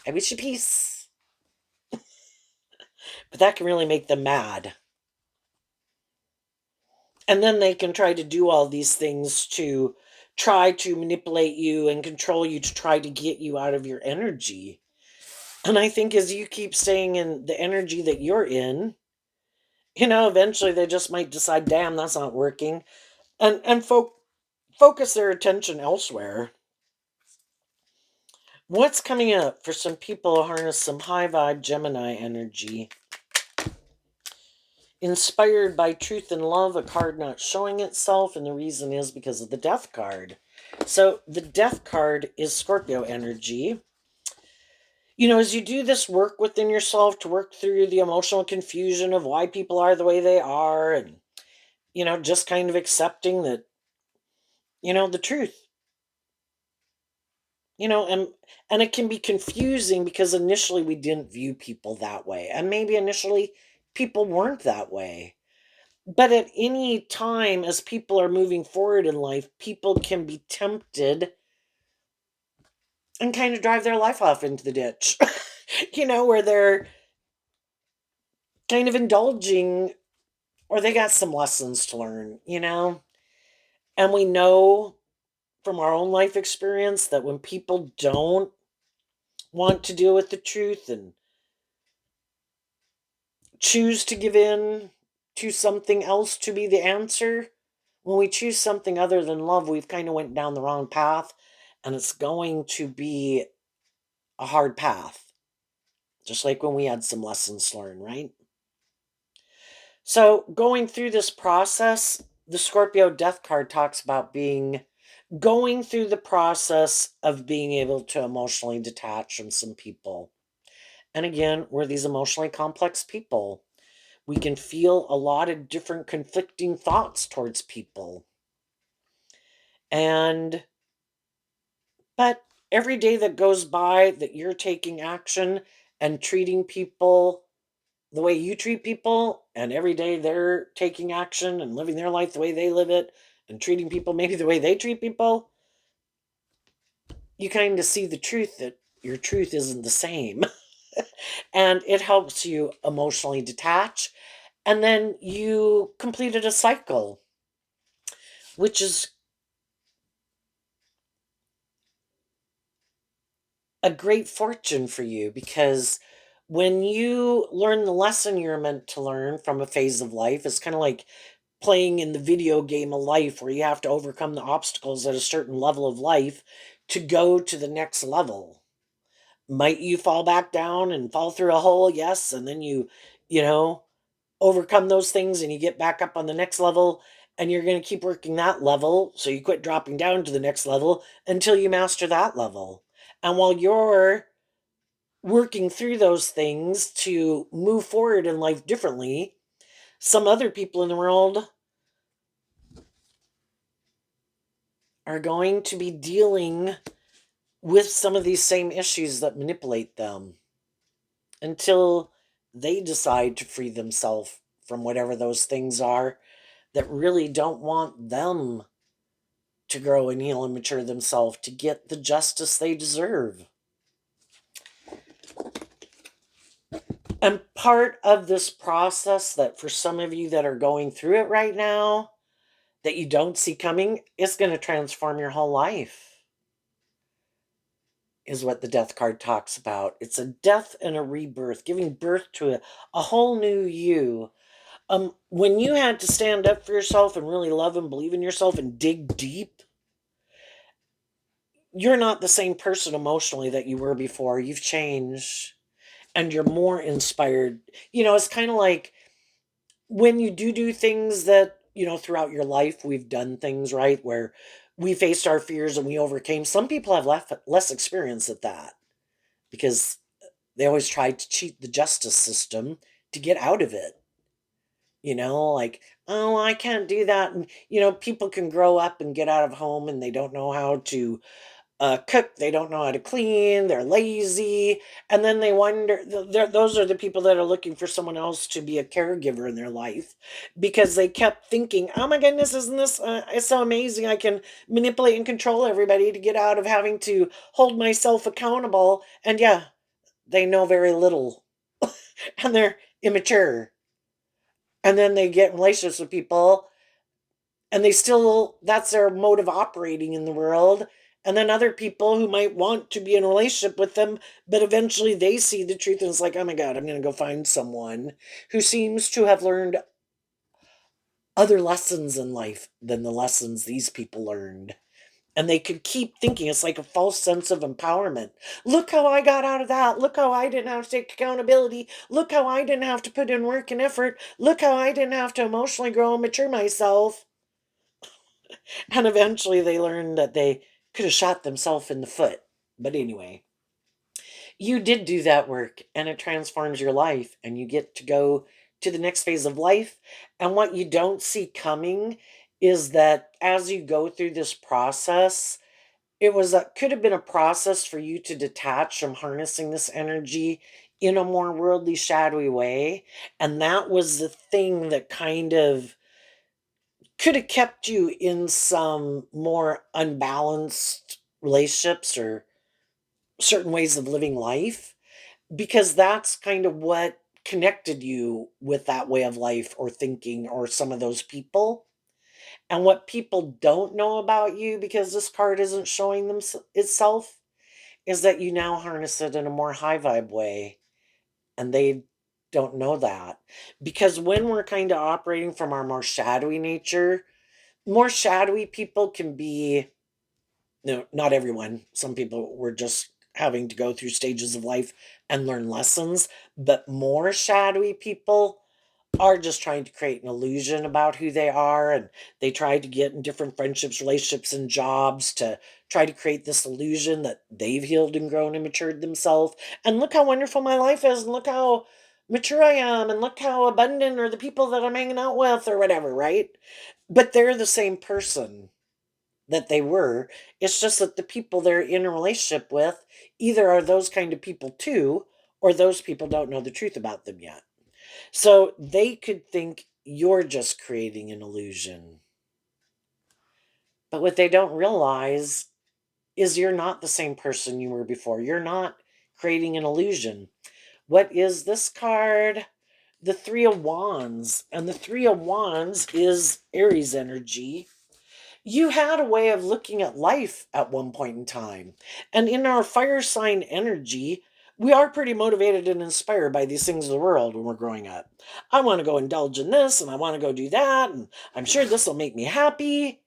I wish you peace. But that can really make them mad. And then they can try to do all these things to try to manipulate you and control you to try to get you out of your energy. And I think as you keep staying in the energy that you're in, eventually they just might decide, damn, that's not working. And focus their attention elsewhere. What's coming up for some people who harness some high vibe Gemini energy? Inspired by truth and love, a card not showing itself, and the reason is because of the death card. So the death card is Scorpio energy. As you do this work within yourself to work through the emotional confusion of why people are the way they are, and, just kind of accepting that, the truth, and it can be confusing because initially we didn't view people that way. And maybe initially people weren't that way. But at any time as people are moving forward in life, people can be tempted and kind of drive their life off into the ditch. Where they're kind of indulging or they got some lessons to learn. And we know from our own life experience that when people don't want to deal with the truth and choose to give in to something else to be the answer, when we choose something other than love, we've kind of went down the wrong path, and it's going to be a hard path, just like when we had some lessons learned, right? So going through this process, the Scorpio death card talks about being going through the process of being able to emotionally detach from some people. And again, we're these emotionally complex people. We can feel a lot of different conflicting thoughts towards people. And but every day that goes by that you're taking action and treating people the way you treat people, and every day they're taking action and living their life the way they live it and treating people maybe the way they treat people, you kind of see the truth that your truth isn't the same. And it helps you emotionally detach. And then you completed a cycle, which is a great fortune for you because when you learn the lesson you're meant to learn from a phase of life, it's kind of like playing in the video game of life where you have to overcome the obstacles at a certain level of life to go to the next level. Might you fall back down and fall through a hole? Yes. And then you know, overcome those things and you get back up on the next level and you're going to keep working that level. So you quit dropping down to the next level until you master that level. And while you're working through those things to move forward in life differently, some other people in the world are going to be dealing with some of these same issues that manipulate them until they decide to free themselves from whatever those things are that really don't want them to grow and heal and mature themselves to get the justice they deserve. And part of this process that for some of you that are going through it right now, that you don't see coming, is going to transform your whole life, is what the death card talks about. It's a death and a rebirth, giving birth to a whole new you. When you had to stand up for yourself and really love and believe in yourself and dig deep, you're not the same person emotionally that you were before. You've changed and you're more inspired. It's kind of like when you do things that throughout your life, we've done things, right, where we faced our fears and we overcame. Some people have less experience at that because they always tried to cheat the justice system to get out of it. Like, oh, I can't do that. And, people can grow up and get out of home and they don't know how to cook, they don't know how to clean, they're lazy. And then they wonder, those are the people that are looking for someone else to be a caregiver in their life because they kept thinking, oh my goodness, isn't this it's so amazing? I can manipulate and control everybody to get out of having to hold myself accountable. And yeah, they know very little and they're immature. And then they get in relationships with people and they still that's their mode of operating in the world. And then other people who might want to be in a relationship with them, but eventually they see the truth and it's like, oh my God, I'm going to go find someone who seems to have learned other lessons in life than the lessons these people learned. And they could keep thinking it's like a false sense of empowerment. Look how I got out of that. Look how I didn't have to take accountability. Look how I didn't have to put in work and effort. Look how I didn't have to emotionally grow and mature myself. And eventually they learned that they could have shot themselves in the foot. But anyway, you did do that work and it transforms your life and you get to go to the next phase of life. And what you don't see coming is that as you go through this process, could have been a process for you to detach from harnessing this energy in a more worldly, shadowy way. And that was the thing that kind of could have kept you in some more unbalanced relationships or certain ways of living life because that's kind of what connected you with that way of life or thinking or some of those people. And what people don't know about you because this card isn't showing itself is that you now harness it in a more high vibe way and they don't know that because when we're kind of operating from our more shadowy nature, more shadowy people can be, no, not everyone. Some people were just having to go through stages of life and learn lessons, but more shadowy people are just trying to create an illusion about who they are. And they try to get in different friendships, relationships, and jobs to try to create this illusion that they've healed and grown and matured themselves. And look how wonderful my life is, and look how mature I am, and look how abundant are the people that I'm hanging out with, or whatever, right? But they're the same person that they were. It's just that the people they're in a relationship with either are those kind of people too, or those people don't know the truth about them yet. So they could think you're just creating an illusion. But what they don't realize is you're not the same person you were before. You're not creating an illusion. What is this card? The Three of Wands. And the Three of Wands is Aries energy. You had a way of looking at life at one point in time. And in our fire sign energy, we are pretty motivated and inspired by these things of the world when we're growing up. I want to go indulge in this and I want to go do that. And I'm sure this will make me happy.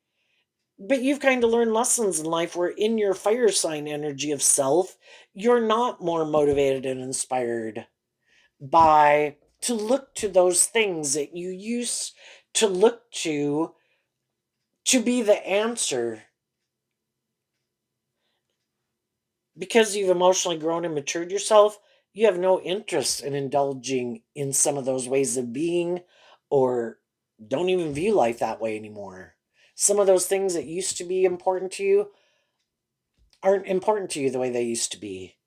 But you've kind of learned lessons in life where, in your fire sign energy of self, you're not more motivated and inspired by to look to those things that you used to look to be the answer because you've emotionally grown and matured yourself, you have no interest in indulging in some of those ways of being or don't even view life that way anymore. Some of those things that used to be important to you aren't important to you the way they used to be.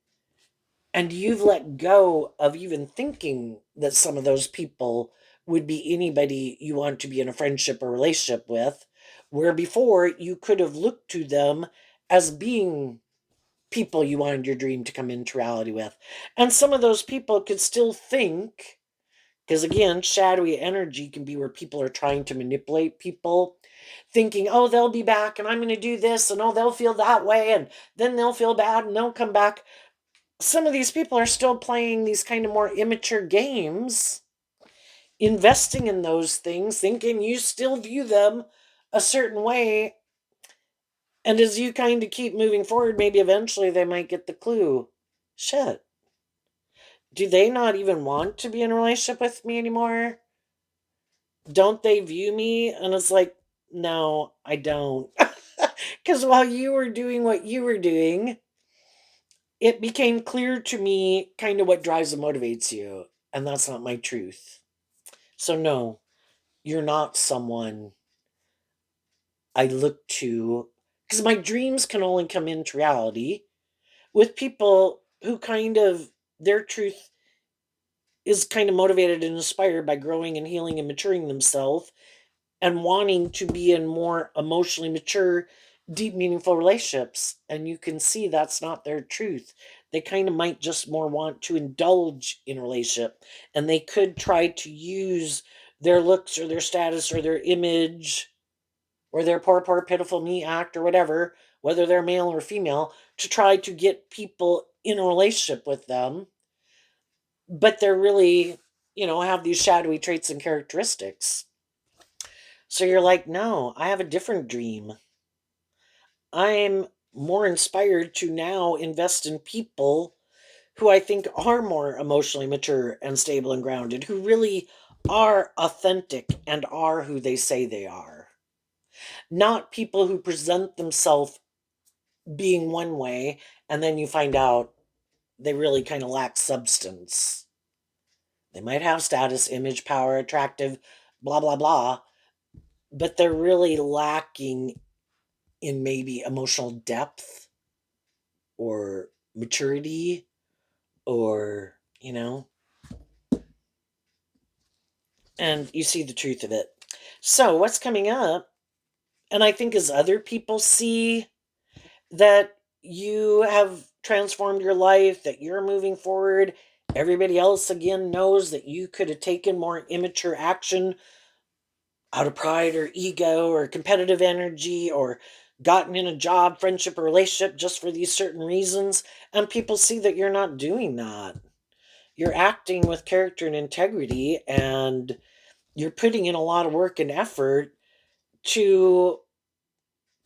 And you've let go of even thinking that some of those people would be anybody you want to be in a friendship or relationship with, where before you could have looked to them as being people you wanted your dream to come into reality with. And some of those people could still think, because again, shadowy energy can be where people are trying to manipulate people, thinking, oh, they'll be back and I'm going to do this, and oh, they'll feel that way, and then they'll feel bad and they'll come back. Some of these people are still playing these kind of more immature games, investing in those things, thinking you still view them a certain way. And as you kind of keep moving forward, maybe eventually they might get the clue. Shit. Do they not even want to be in a relationship with me anymore? Don't they view me? And it's like, no, I don't. Because while you were doing what you were doing, it became clear to me kind of what drives and motivates you. And that's not my truth. So, no, you're not someone I look to, because my dreams can only come into reality with people who kind of, their truth is kind of motivated and inspired by growing and healing and maturing themselves and wanting to be in more emotionally mature, deep, meaningful relationships. And you can see that's not their truth. They kind of might just more want to indulge in a relationship, and they could try to use their looks or their status or their image or their poor, poor, pitiful me act or whatever, whether they're male or female, to try to get people in a relationship with them. But they're really, have these shadowy traits and characteristics. So you're like, no, I have a different dream. I'm more inspired to now invest in people who I think are more emotionally mature and stable and grounded, who really are authentic and are who they say they are. Not people who present themselves being one way and then you find out they really kind of lack substance. They might have status, image, power, attractive, blah, blah, blah, but they're really lacking in maybe emotional depth or maturity or, and you see the truth of it. So, what's coming up, and I think as other people see that you have transformed your life, that you're moving forward, everybody else again knows that you could have taken more immature action out of pride or ego or competitive energy or gotten in a job, friendship, or relationship just for these certain reasons. And people see that you're not doing that. You're acting with character and integrity, and you're putting in a lot of work and effort to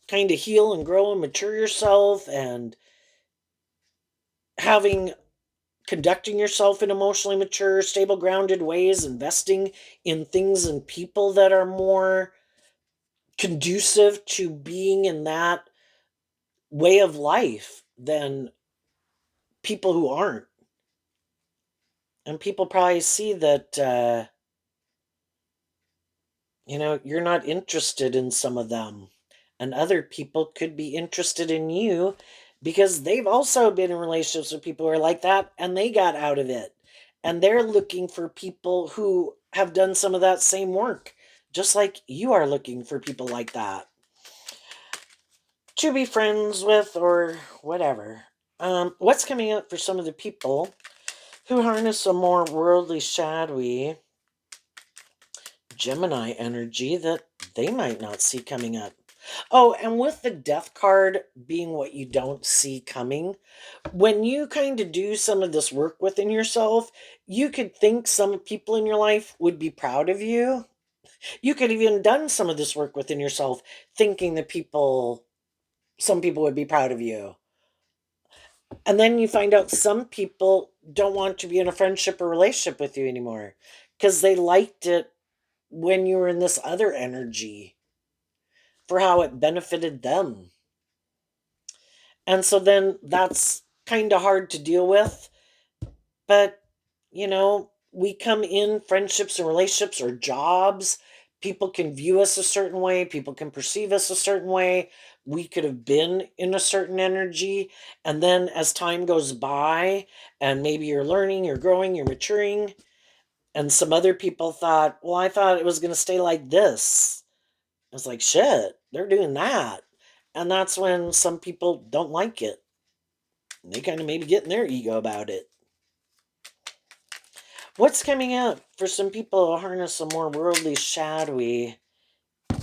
kind of heal and grow and mature yourself and having conducting yourself in emotionally mature, stable, grounded ways, investing in things and people that are more conducive to being in that way of life than people who aren't. And people probably see that, you're not interested in some of them. And other people could be interested in you because they've also been in relationships with people who are like that and they got out of it. And they're looking for people who have done some of that same work, just like you are looking for people like that to be friends with or whatever. What's coming up for some of the people who harness a more worldly, shadowy Gemini energy that they might not see coming up? Oh, and with the death card being what you don't see coming, when you kind of do some of this work within yourself, you could think some people in your life would be proud of you. You could have even done some of this work within yourself, thinking that some people would be proud of you. And then you find out some people don't want to be in a friendship or relationship with you anymore because they liked it when you were in this other energy for how it benefited them. And so then that's kind of hard to deal with. But, we come in friendships and relationships or jobs. People can view us a certain way, people can perceive us a certain way. We could have been in a certain energy. And then as time goes by, and maybe you're learning, you're growing, you're maturing, and some other people thought, well, I thought it was going to stay like this. It's like, shit, they're doing that. And that's when some people don't like it. They kind of maybe get in their ego about it. What's coming up for some people who harness a more worldly, shadowy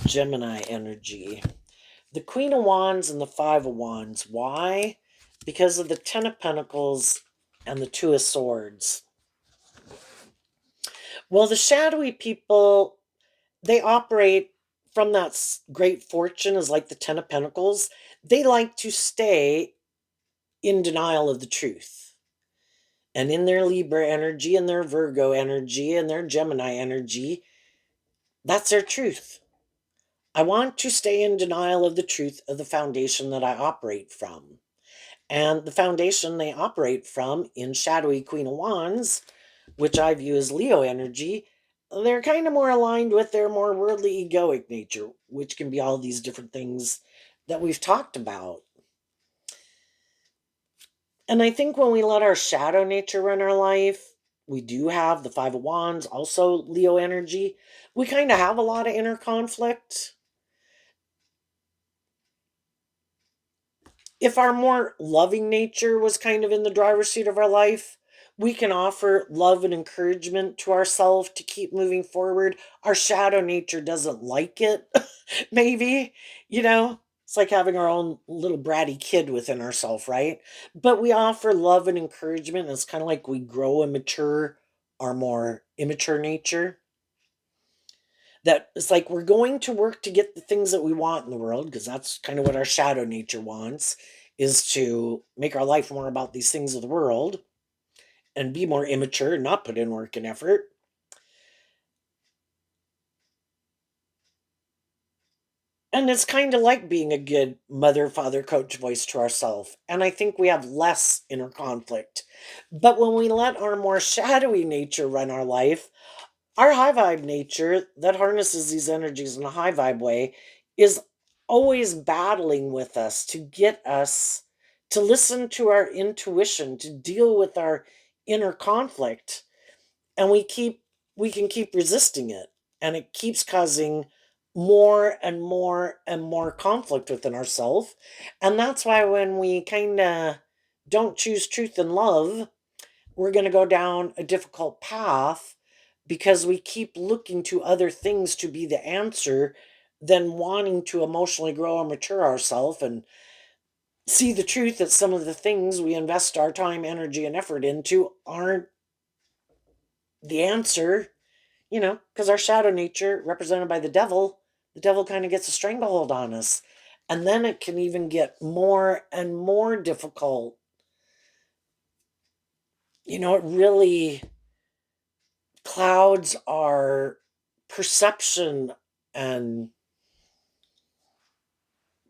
Gemini energy? The Queen of Wands and the Five of Wands. Why? Because of the Ten of Pentacles and the Two of Swords. Well, the shadowy people, they operate from that great fortune as like the Ten of Pentacles. They like to stay in denial of the truth. And in their Libra energy and their Virgo energy and their Gemini energy, That's their truth. I want to stay in denial of the truth of the foundation that I operate from. And the foundation they operate from in Shadowy Queen of Wands, which I view as Leo energy, they're kind of more aligned with their more worldly egoic nature, which can be all these different things that we've talked about. And I think when we let our shadow nature run our life, we do have the Five of Wands, also Leo energy. We kind of have a lot of inner conflict. If our more loving nature was kind of in the driver's seat of our life, we can offer love and encouragement to ourselves to keep moving forward. Our shadow nature doesn't like it, maybe, you know? It's like having our own little bratty kid within ourselves, right? But we offer love and encouragement. And it's kind of like we grow and mature our more immature nature. That it's like we're going to work to get the things that we want in the world, because that's kind of what our shadow nature wants, is to make our life more about these things of the world and be more immature and not put in work and effort. And it's kind of like being a good mother, father, coach voice to ourselves. And I think we have less inner conflict. But when we let our more shadowy nature run our life, our high vibe nature that harnesses these energies in a high vibe way is always battling with us to get us to listen to our intuition, to deal with our inner conflict. And we can keep resisting it. And it keeps causing more and more and more conflict within ourselves. And that's why when we kind of don't choose truth and love, we're going to go down a difficult path because we keep looking to other things to be the answer than wanting to emotionally grow and mature ourselves and see the truth that some of the things we invest our time, energy, and effort into aren't the answer, because our shadow nature, represented by the devil kind of gets a stranglehold on us. And then it can even get more and more difficult. It really clouds our perception and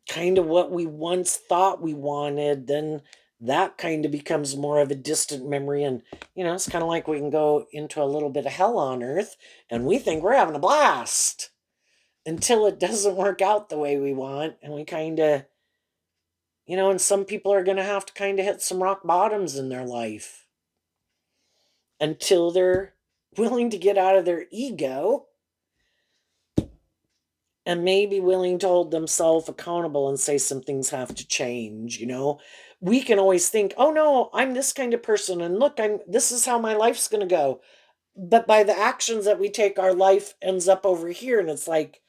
kind of what we once thought we wanted, then that kind of becomes more of a distant memory. And, it's kind of like we can go into a little bit of hell on earth and we think we're having a blast until it doesn't work out the way we want. And we kind of, and some people are going to have to kind of hit some rock bottoms in their life until they're willing to get out of their ego and maybe willing to hold themselves accountable and say some things have to change. We can always think, oh no, I'm this kind of person, and look, this is how my life's going to go. But by the actions that we take, our life ends up over here. And it's like,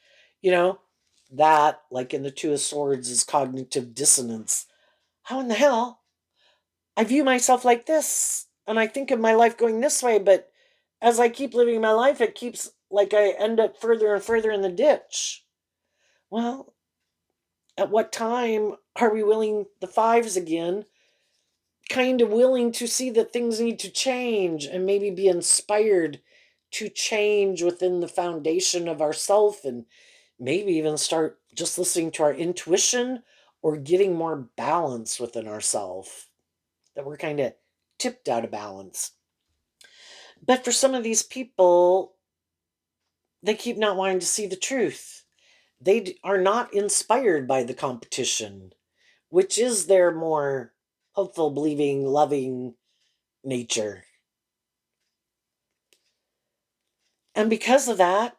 you know that, like in the Two of Swords, is cognitive dissonance. How in the hell I view myself like this and I think of my life going this way, but as I keep living my life, it keeps like I end up further and further in the ditch. Well, at what time are we willing, the fives again, kind of willing to see that things need to change and maybe be inspired to change within the foundation of ourself, and maybe even start just listening to our intuition or getting more balance within ourselves, that we're kind of tipped out of balance. But for some of these people, they keep not wanting to see the truth. They are not inspired by the competition, which is their more hopeful, believing, loving nature. And because of that,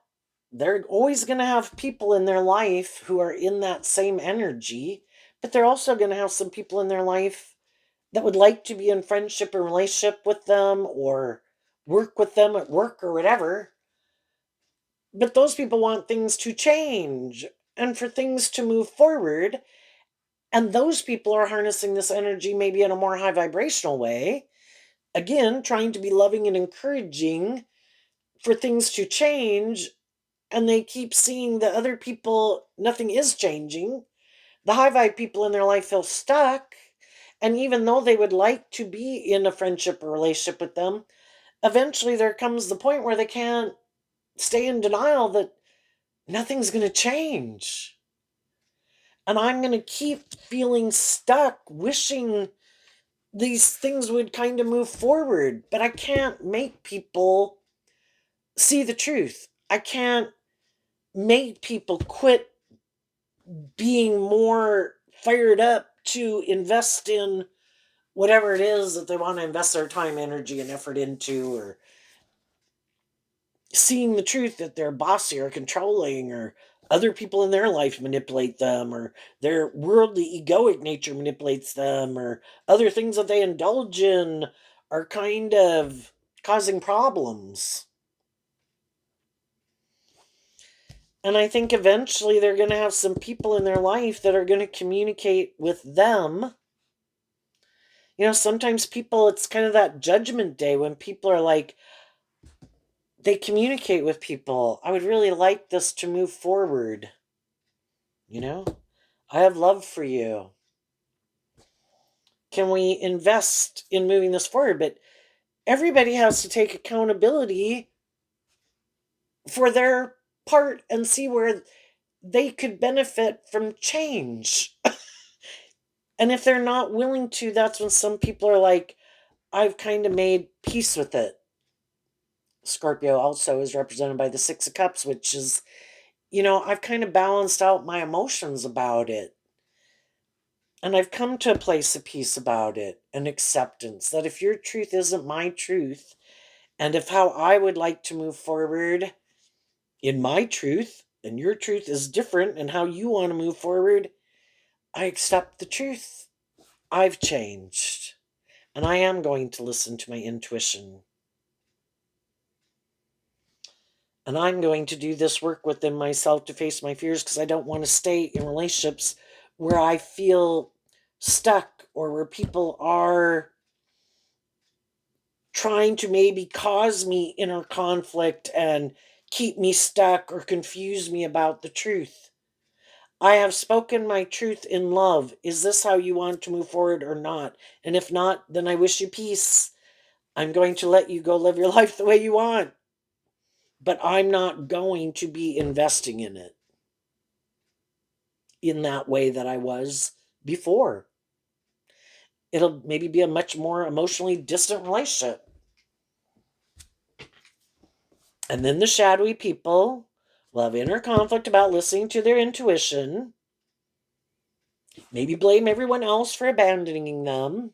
they're always going to have people in their life who are in that same energy, but they're also going to have some people in their life that would like to be in friendship or relationship with them or work with them at work or whatever. But those people want things to change and for things to move forward. And those people are harnessing this energy maybe in a more high vibrational way. Again, trying to be loving and encouraging for things to change. And they keep seeing that other people, nothing is changing. The high vibe people in their life feel stuck. And even though they would like to be in a friendship or relationship with them, eventually there comes the point where they can't stay in denial that nothing's going to change. And I'm going to keep feeling stuck, wishing these things would kind of move forward. But I can't make people see the truth. I can't make people quit being more fired up to invest in whatever it is that they want to invest their time, energy, and effort into, or seeing the truth that they're bossy or controlling, or other people in their life manipulate them, or their worldly egoic nature manipulates them, or other things that they indulge in are kind of causing problems. And I think eventually they're going to have some people in their life that are going to communicate with them. Sometimes people, it's kind of that judgment day when people are like, they communicate with people. I would really like this to move forward. You know, I have love for you. Can we invest in moving this forward? But everybody has to take accountability for their part and see where they could benefit from change. And if they're not willing to, that's when some people are like, I've kind of made peace with it. Scorpio also is represented by the Six of Cups, which is, I've kind of balanced out my emotions about it. And I've come to a place of peace about it and acceptance that if your truth isn't my truth, and if how I would like to move forward in my truth and your truth is different and how you want to move forward, I accept the truth. I've changed. And I am going to listen to my intuition. And I'm going to do this work within myself to face my fears because I don't want to stay in relationships where I feel stuck or where people are trying to maybe cause me inner conflict and keep me stuck or confuse me about the truth. I have spoken my truth in love. Is this how you want to move forward or not? And if not, then I wish you peace. I'm going to let you go live your life the way you want. But I'm not going to be investing in it in that way that I was before. It'll maybe be a much more emotionally distant relationship. And then the shadowy people will have inner conflict about listening to their intuition, maybe blame everyone else for abandoning them,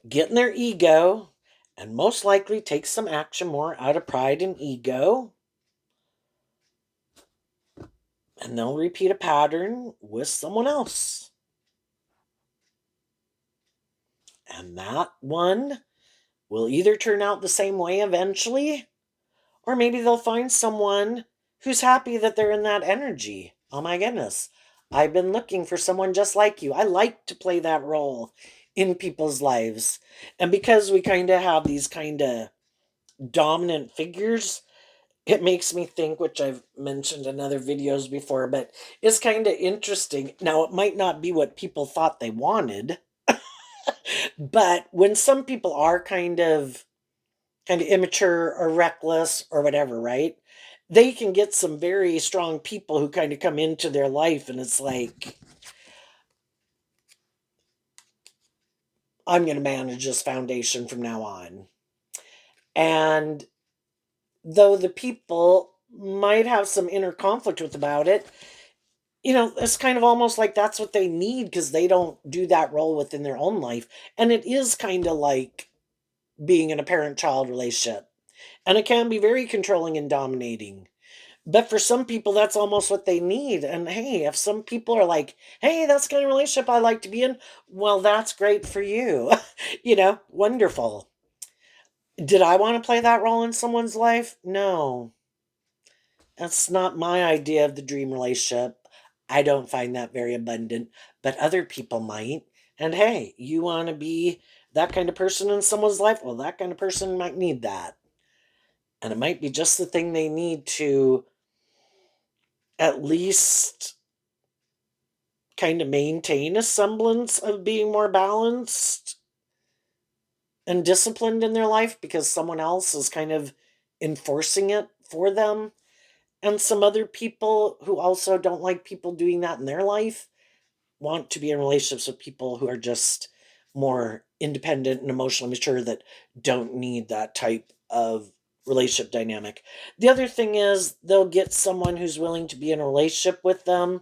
get in their ego, and most likely take some action more out of pride and ego. And they'll repeat a pattern with someone else. And that one will either turn out the same way eventually, or maybe they'll find someone who's happy that they're in that energy. Oh my goodness. I've been looking for someone just like you. I like to play that role in people's lives. And because we kind of have these kind of dominant figures, it makes me think, which I've mentioned in other videos before, but it's kind of interesting. Now, it might not be what people thought they wanted, but when some people are kind of immature or reckless or whatever, right? They can get some very strong people who kind of come into their life, and it's like, I'm going to manage this foundation from now on. And though the people might have some inner conflict with about it, it's kind of almost like that's what they need because they don't do that role within their own life. And it is kind of like being in a parent child relationship. And it can be very controlling and dominating. But for some people, that's almost what they need. And hey, if some people are like, hey, that's the kind of relationship I like to be in, well, that's great for you. Wonderful. Did I want to play that role in someone's life? No, that's not my idea of the dream relationship. I don't find that very abundant, but other people might. And hey, you want to be that kind of person in someone's life? Well, that kind of person might need that. And it might be just the thing they need to at least kind of maintain a semblance of being more balanced and disciplined in their life because someone else is kind of enforcing it for them. And some other people who also don't like people doing that in their life want to be in relationships with people who are just more independent and emotionally mature that don't need that type of relationship dynamic. The other thing is they'll get someone who's willing to be in a relationship with them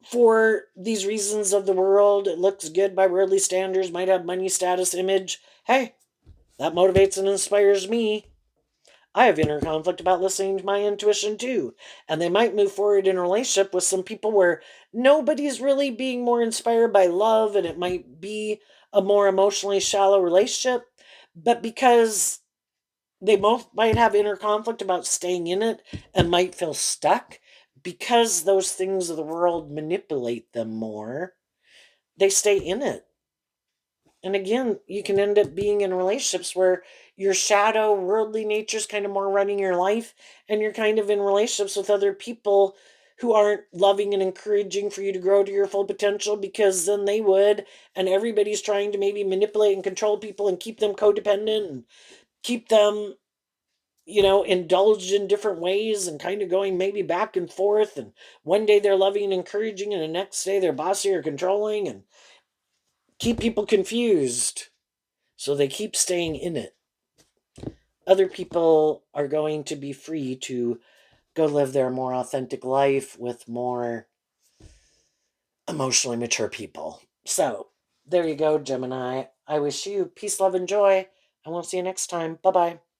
for these reasons of the world. It looks good by worldly standards, might have money, status, image. Hey, that motivates and inspires me. I have inner conflict about listening to my intuition too. And they might move forward in a relationship with some people where nobody's really being more inspired by love and it might be a more emotionally shallow relationship. But because they both might have inner conflict about staying in it and might feel stuck, because those things of the world manipulate them more, they stay in it. And again, you can end up being in relationships where your shadow worldly nature's kind of more running your life, and you're kind of in relationships with other people who aren't loving and encouraging for you to grow to your full potential because then they would, and everybody's trying to maybe manipulate and control people and keep them codependent and keep them, indulged in different ways and kind of going maybe back and forth, and one day they're loving and encouraging and the next day they're bossy or controlling and keep people confused. So they keep staying in it. Other people are going to be free to go live their more authentic life with more emotionally mature people. So there you go, Gemini. I wish you peace, love, and joy, and we'll see you next time. Bye bye.